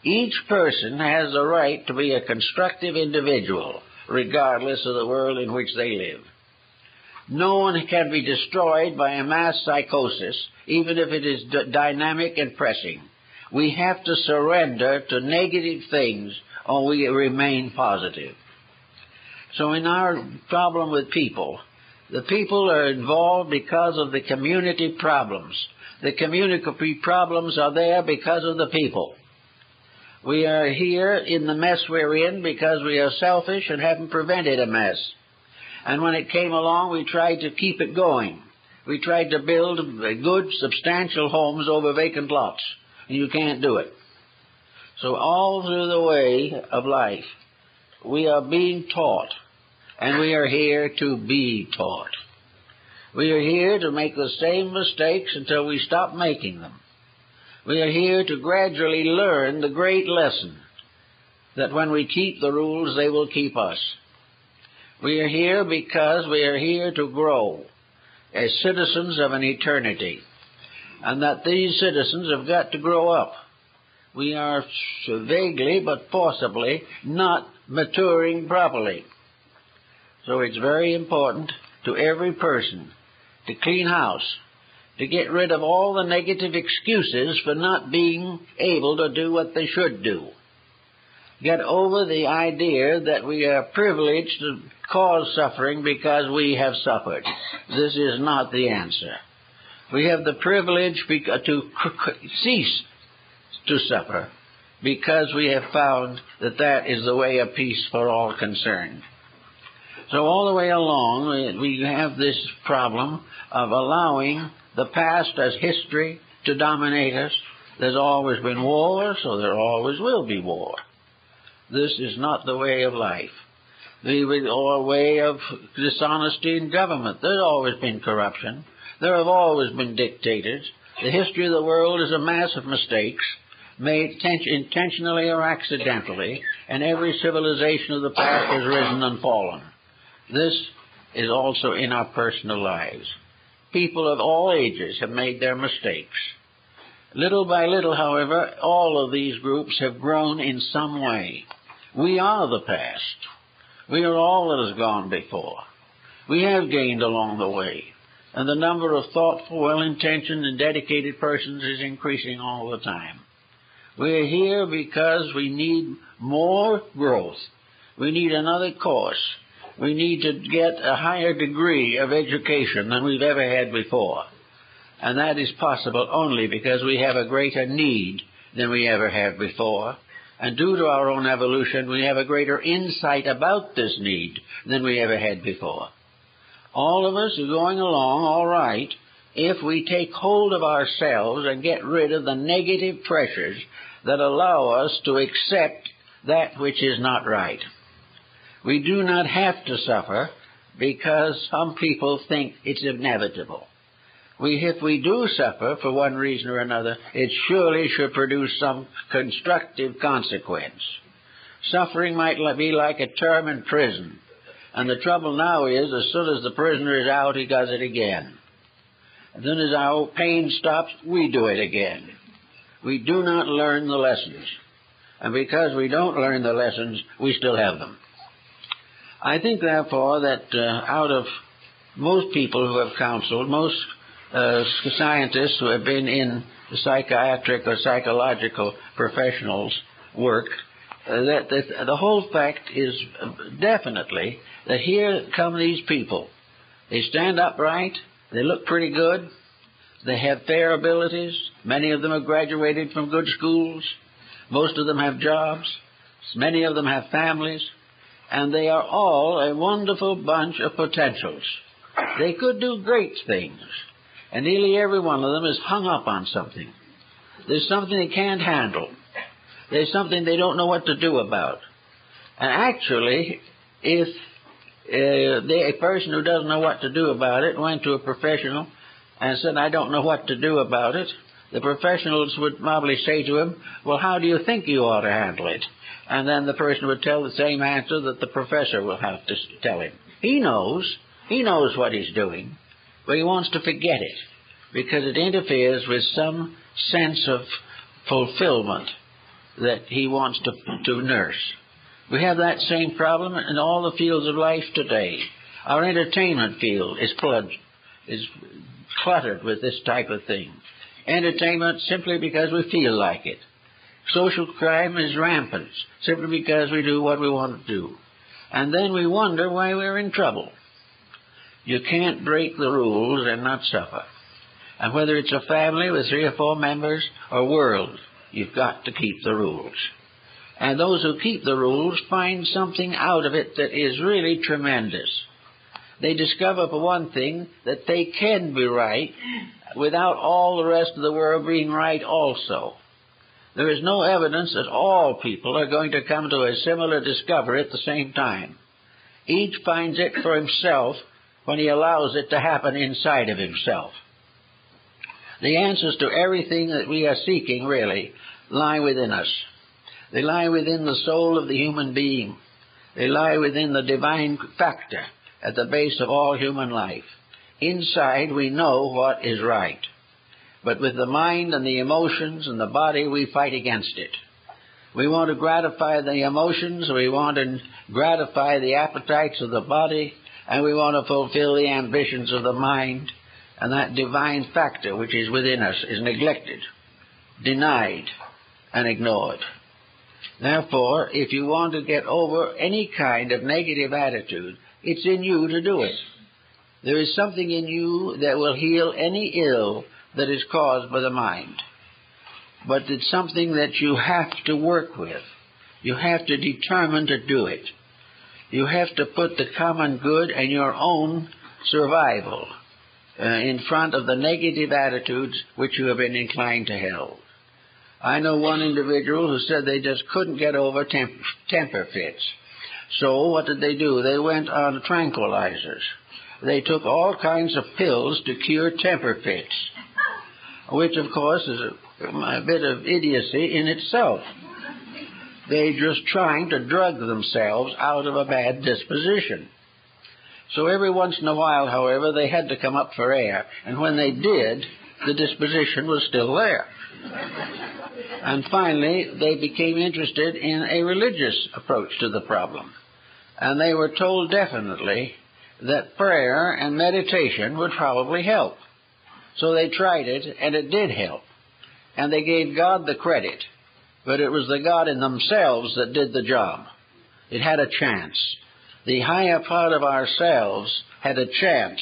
Each person has the right to be a constructive individual, regardless of the world in which they live. No one can be destroyed by a mass psychosis, even if it is dynamic and pressing. We have to surrender to negative things or we remain positive. So in our problem with people, the people are involved because of the community problems. The community problems are there because of the people. We are here in the mess we're in because we are selfish and haven't prevented a mess. And when it came along, we tried to keep it going. We tried to build good, substantial homes over vacant lots. And you can't do it. So all through the way of life, we are being taught. And we are here to be taught. We are here to make the same mistakes until we stop making them. We are here to gradually learn the great lesson that when we keep the rules, they will keep us. We are here because we are here to grow as citizens of an eternity, and that these citizens have got to grow up. We are vaguely but forcibly not maturing properly. So it's very important to every person to clean house, to get rid of all the negative excuses for not being able to do what they should do. Get over the idea that we are privileged to cause suffering because we have suffered. This is not the answer. We have the privilege to cease to suffer because we have found that that is the way of peace for all concerned. So all the way along, we have this problem of allowing the past as history to dominate us. There's always been war, so there always will be war. This is not the way of life. The way of dishonesty in government. There's always been corruption. There have always been dictators. The history of the world is a mass of mistakes made intentionally or accidentally, and every civilization of the past has risen and fallen. This is also in our personal lives. People of all ages have made their mistakes. Little by little, however, all of these groups have grown in some way. We are the past. We are all that has gone before. We have gained along the way, and the number of thoughtful, well-intentioned, and dedicated persons is increasing all the time. We are here because we need more growth. We need another course. We need to get a higher degree of education than we've ever had before. And that is possible only because we have a greater need than we ever have before. And due to our own evolution, we have a greater insight about this need than we ever had before. All of us are going along all right if we take hold of ourselves and get rid of the negative pressures that allow us to accept that which is not right. We do not have to suffer because some people think it's inevitable. If we do suffer for one reason or another, it surely should produce some constructive consequence. Suffering might be like a term in prison. And the trouble now is, as soon as the prisoner is out, he does it again. As soon as our pain stops, we do it again. We do not learn the lessons. And because we don't learn the lessons, we still have them. I think, therefore, that out of most people who have counseled, most scientists who have been in the psychiatric or psychological professionals' work, that the whole fact is definitely that here come these people. They stand upright. They look pretty good. They have fair abilities. Many of them have graduated from good schools. Most of them have jobs. Many of them have families. And they are all a wonderful bunch of potentials. They could do great things. And nearly every one of them is hung up on something. There's something they can't handle. There's something they don't know what to do about. And actually, if a person who doesn't know what to do about it went to a professional and said, I don't know what to do about it, the professionals would probably say to him, well, how do you think you ought to handle it? And then the person would tell the same answer that the professor will have to tell him. He knows what he's doing, but he wants to forget it because it interferes with some sense of fulfillment that he wants to nurse. We have that same problem in all the fields of life today. Our entertainment field is cluttered with this type of thing. Entertainment simply because we feel like it. Social crime is rampant simply because we do what we want to do. And then we wonder why we're in trouble. You can't break the rules and not suffer. And whether it's a family with 3 or 4 members or world, you've got to keep the rules. And those who keep the rules find something out of it that is really tremendous. They discover, for one thing, that they can be right without all the rest of the world being right also. There is no evidence that all people are going to come to a similar discovery at the same time. Each finds it for himself when he allows it to happen inside of himself. The answers to everything that we are seeking, really, lie within us. They lie within the soul of the human being. They lie within the divine factor at the base of all human life. Inside, we know what is right. But with the mind and the emotions and the body, we fight against it. We want to gratify the emotions, we want to gratify the appetites of the body, and we want to fulfill the ambitions of the mind. And that divine factor which is within us is neglected, denied, and ignored. Therefore, if you want to get over any kind of negative attitude, it's in you to do it. There is something in you that will heal any ill that is caused by the mind. but it's something that you have to work with. You have to determine to do it. You have to put the common good and your own survival in front of the negative attitudes which you have been inclined to hold. I know one individual who said they just couldn't get over temper fits. So what did they do? They went on tranquilizers. They took all kinds of pills to cure temper fits, which of course is a bit of idiocy in itself. They're just trying to drug themselves out of a bad disposition. So every once in a while, however, they had to come up for air, and when they did, the disposition was still there. And finally, they became interested in a religious approach to the problem. And they were told definitely that prayer and meditation would probably help. So they tried it, and it did help. And they gave God the credit, but it was the God in themselves that did the job. It had a chance. The higher part of ourselves had a chance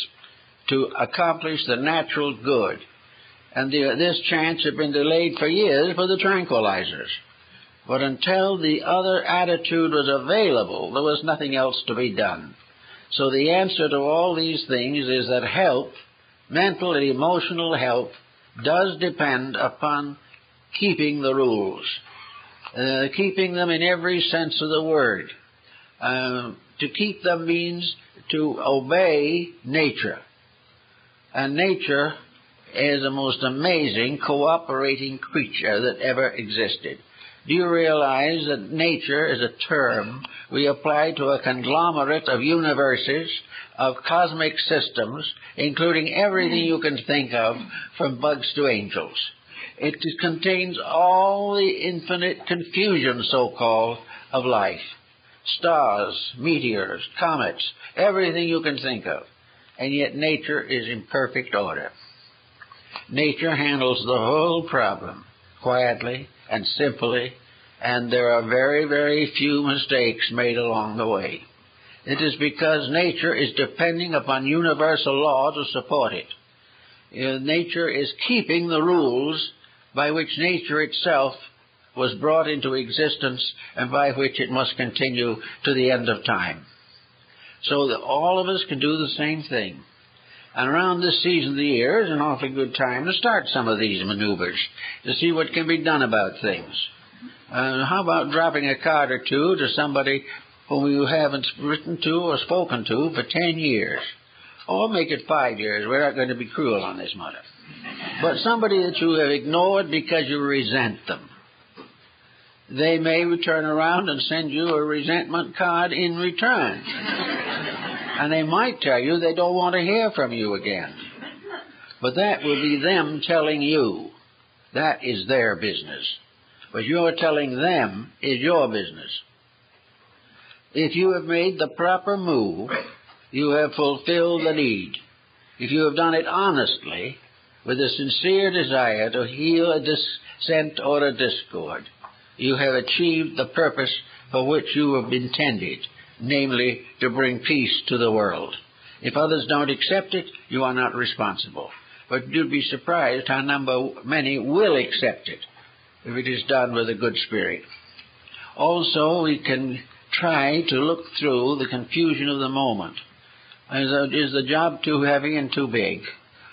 to accomplish the natural good. And this chance had been delayed for years for the tranquilizers. But until the other attitude was available, there was nothing else to be done. So the answer to all these things is that help, mental and emotional help, does depend upon keeping the rules. Keeping them in every sense of the word. To keep them means to obey nature. And nature is the most amazing cooperating creature that ever existed. Do you realize that nature is a term we apply to a conglomerate of universes, of cosmic systems, including everything you can think of, from bugs to angels? It contains all the infinite confusion, so-called, of life. Stars, meteors, comets, everything you can think of. And yet nature is in perfect order. Nature handles the whole problem quietly and simply, and there are very, very few mistakes made along the way. It is because nature is depending upon universal law to support it. Nature is keeping the rules by which nature itself was brought into existence and by which it must continue to the end of time. So that all of us can do the same thing. And around this season of the year is an awfully good time to start some of these maneuvers, to see what can be done about things. How about dropping a card or two to somebody whom you haven't written to or spoken to for 10 years? Or make it 5 years. We're not going to be cruel on this matter. But somebody that you have ignored because you resent them. They may turn around and send you a resentment card in return. And they might tell you they don't want to hear from you again. But that will be them telling you. That is their business. But your telling them is your business. If you have made the proper move, you have fulfilled the need. If you have done it honestly, with a sincere desire to heal a dissent or a discord, you have achieved the purpose for which you have intended, namely to bring peace to the world. If others don't accept it, you are not responsible. But you'd be surprised how many will accept it if it is done with a good spirit. Also, we can try to look through the confusion of the moment. Is the job too heavy and too big?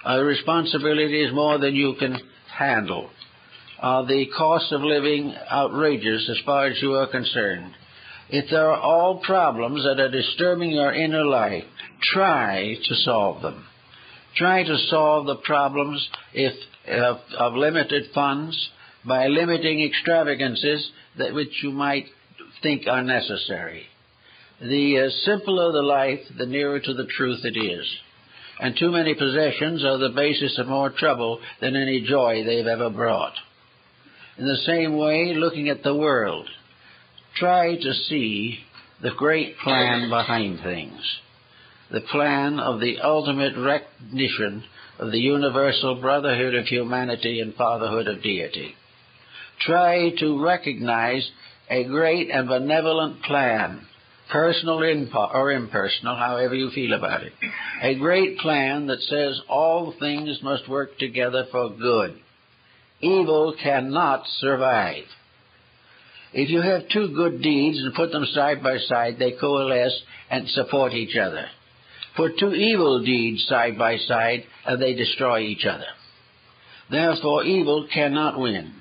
The responsibility is more than you can handle. The cost of living outrageous as far as you are concerned. If there are all problems that are disturbing your inner life, try to solve them. Try to solve the problems of limited funds by limiting extravagances which you might think are necessary. The simpler the life, the nearer to the truth it is. And too many possessions are the basis of more trouble than any joy they've ever brought. In the same way, looking at the world, try to see the great plan behind things, the plan of the ultimate recognition of the universal brotherhood of humanity and fatherhood of deity. Try to recognize a great and benevolent plan, personal or impersonal, however you feel about it. A great plan that says all things must work together for good. evil cannot survive. If you have two good deeds and put them side by side, they coalesce and support each other. Put two evil deeds side by side, and they destroy each other. Therefore, evil cannot win.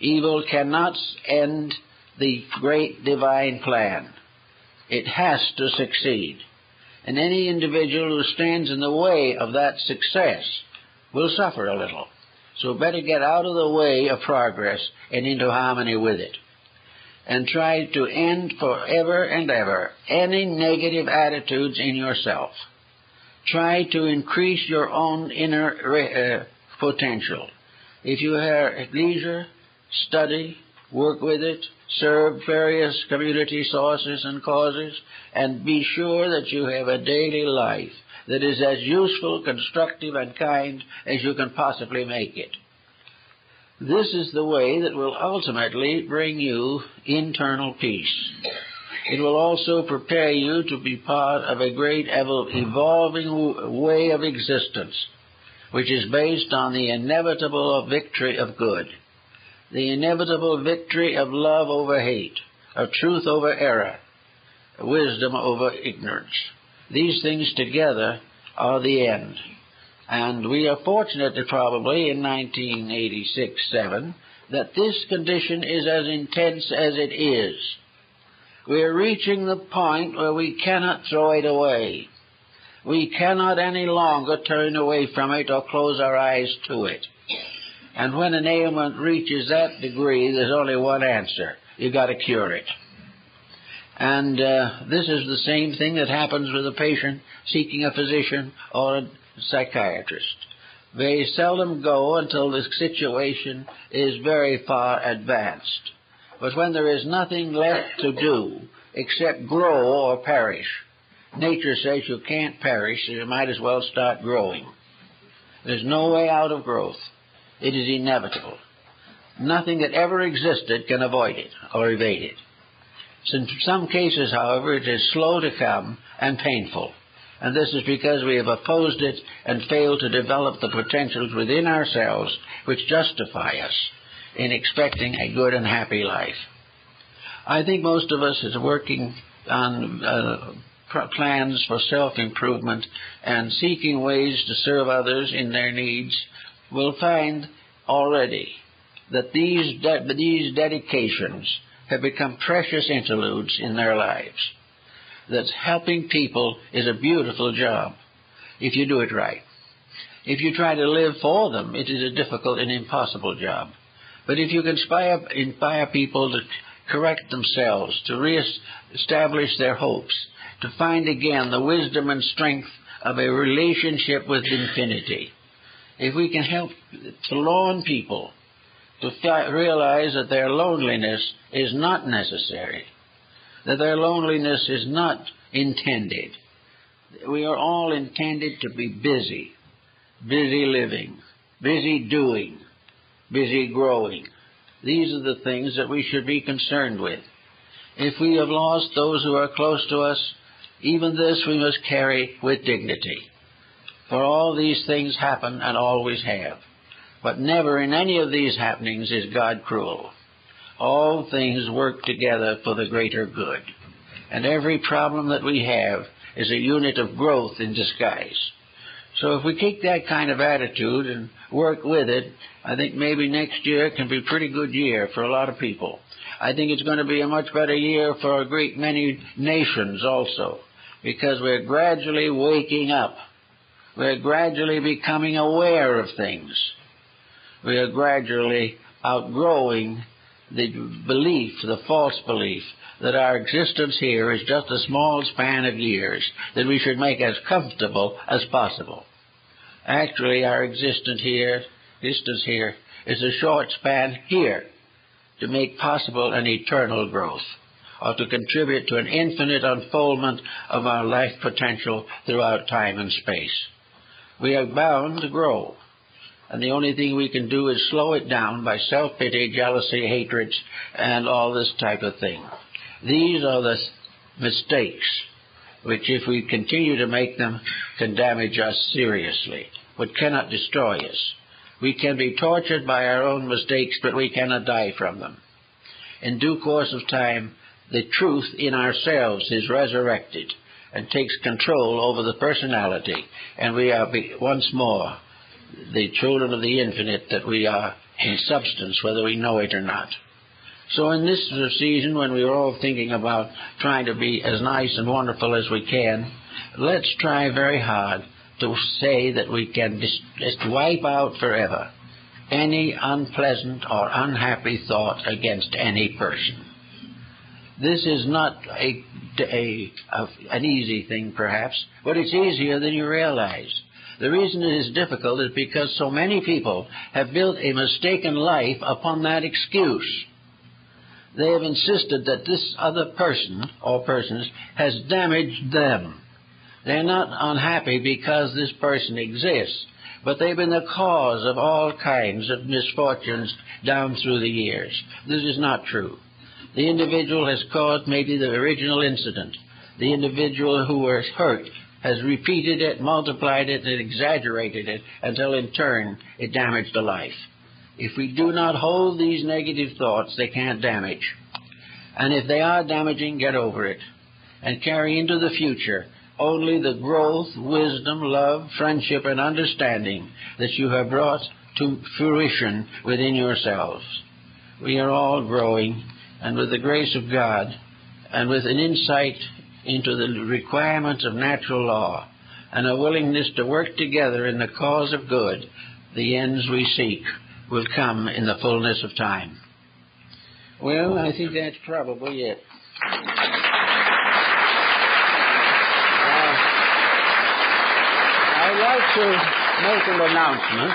Evil cannot end the great divine plan. It has to succeed. And any individual who stands in the way of that success will suffer a little. So better get out of the way of progress and into harmony with it. And try to end forever and ever any negative attitudes in yourself. Try to increase your own inner potential. If you have leisure, study, work with it, serve various community sources and causes, and be sure that you have a daily life that is as useful, constructive, and kind as you can possibly make it. This is the way that will ultimately bring you internal peace. It will also prepare you to be part of a great evolving way of existence, which is based on the inevitable victory of good, the inevitable victory of love over hate, of truth over error, wisdom over ignorance. These things together are the end. And we are fortunate that probably in 1986-7 that this condition is as intense as it is. We are reaching the point where we cannot throw it away. We cannot any longer turn away from it or close our eyes to it. And when an ailment reaches that degree, there's only one answer. You've got to cure it. And this is the same thing that happens with a patient seeking a physician or a psychiatrist. They seldom go until the situation is very far advanced. But when there is nothing left to do except grow or perish, nature says you can't perish, so you might as well start growing. There's no way out of growth. It is inevitable. Nothing that ever existed can avoid it or evade it. In some cases, however, it is slow to come and painful. And this is because we have opposed it and failed to develop the potentials within ourselves which justify us in expecting a good and happy life. I think most of us is working on plans for self-improvement and seeking ways to serve others in their needs will find already that these dedications have become precious interludes in their lives. That helping people is a beautiful job if you do it right. If you try to live for them, it is a difficult and impossible job. But if you can inspire people to correct themselves, to re-establish their hopes, to find again the wisdom and strength of a relationship with infinity, if we can help forlorn people to realize that their loneliness is not necessary, that their loneliness is not intended. We are all intended to be busy living, busy doing, busy growing. These are the things that we should be concerned with. If we have lost those who are close to us, even this we must carry with dignity. For all these things happen and always have. But never in any of these happenings is God cruel. All things work together for the greater good. And every problem that we have is a unit of growth in disguise. So if we take that kind of attitude and work with it, I think maybe next year can be a pretty good year for a lot of people. I think it's going to be a much better year for a great many nations also, because we're gradually waking up. We're gradually becoming aware of things. We are gradually outgrowing the belief, the false belief, that our existence here is just a small span of years that we should make as comfortable as possible. Actually, our existence here is a short span here to make possible an eternal growth, or to contribute to an infinite unfoldment of our life potential throughout time and space. We are bound to grow. And the only thing we can do is slow it down by self-pity, jealousy, hatred, and all this type of thing. These are the mistakes which, if we continue to make them, can damage us seriously, but cannot destroy us. We can be tortured by our own mistakes, but we cannot die from them. In due course of time, the truth in ourselves is resurrected and takes control over the personality, and we are once more the children of the infinite that we are in substance, whether we know it or not. So in this season, when we are all thinking about trying to be as nice and wonderful as we can, let's try very hard to say that we can just wipe out forever any unpleasant or unhappy thought against any person. This is not an easy thing, perhaps, but it's easier than you realize. The reason it is difficult is because so many people have built a mistaken life upon that excuse. They have insisted that this other person or persons has damaged them. They're not unhappy because this person exists, but they've been the cause of all kinds of misfortunes down through the years. This is not true. The individual has caused maybe the original incident. The individual who was hurt has repeated it, multiplied it, and exaggerated it until in turn it damaged a life. If we do not hold these negative thoughts, they can't damage. And if they are damaging, get over it and carry into the future only the growth, wisdom, love, friendship, and understanding that you have brought to fruition within yourselves. We are all growing, and with the grace of God, and with an insight into the requirements of natural law, and a willingness to work together in the cause of good, the ends we seek will come in the fullness of time. Well, I think that's probably it. I'd like to make an announcement.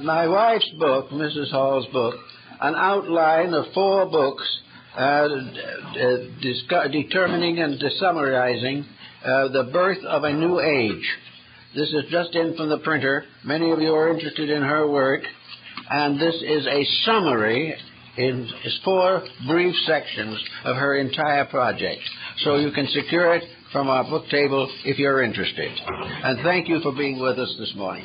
My wife's book, Mrs. Hall's book, an outline of 4 books determining and summarizing the birth of a new age. This is just in from the printer. Many of you are interested in her work, and this is a summary in 4 brief sections of her entire project. So you can secure it from our book table if you're interested. And thank you for being with us this morning.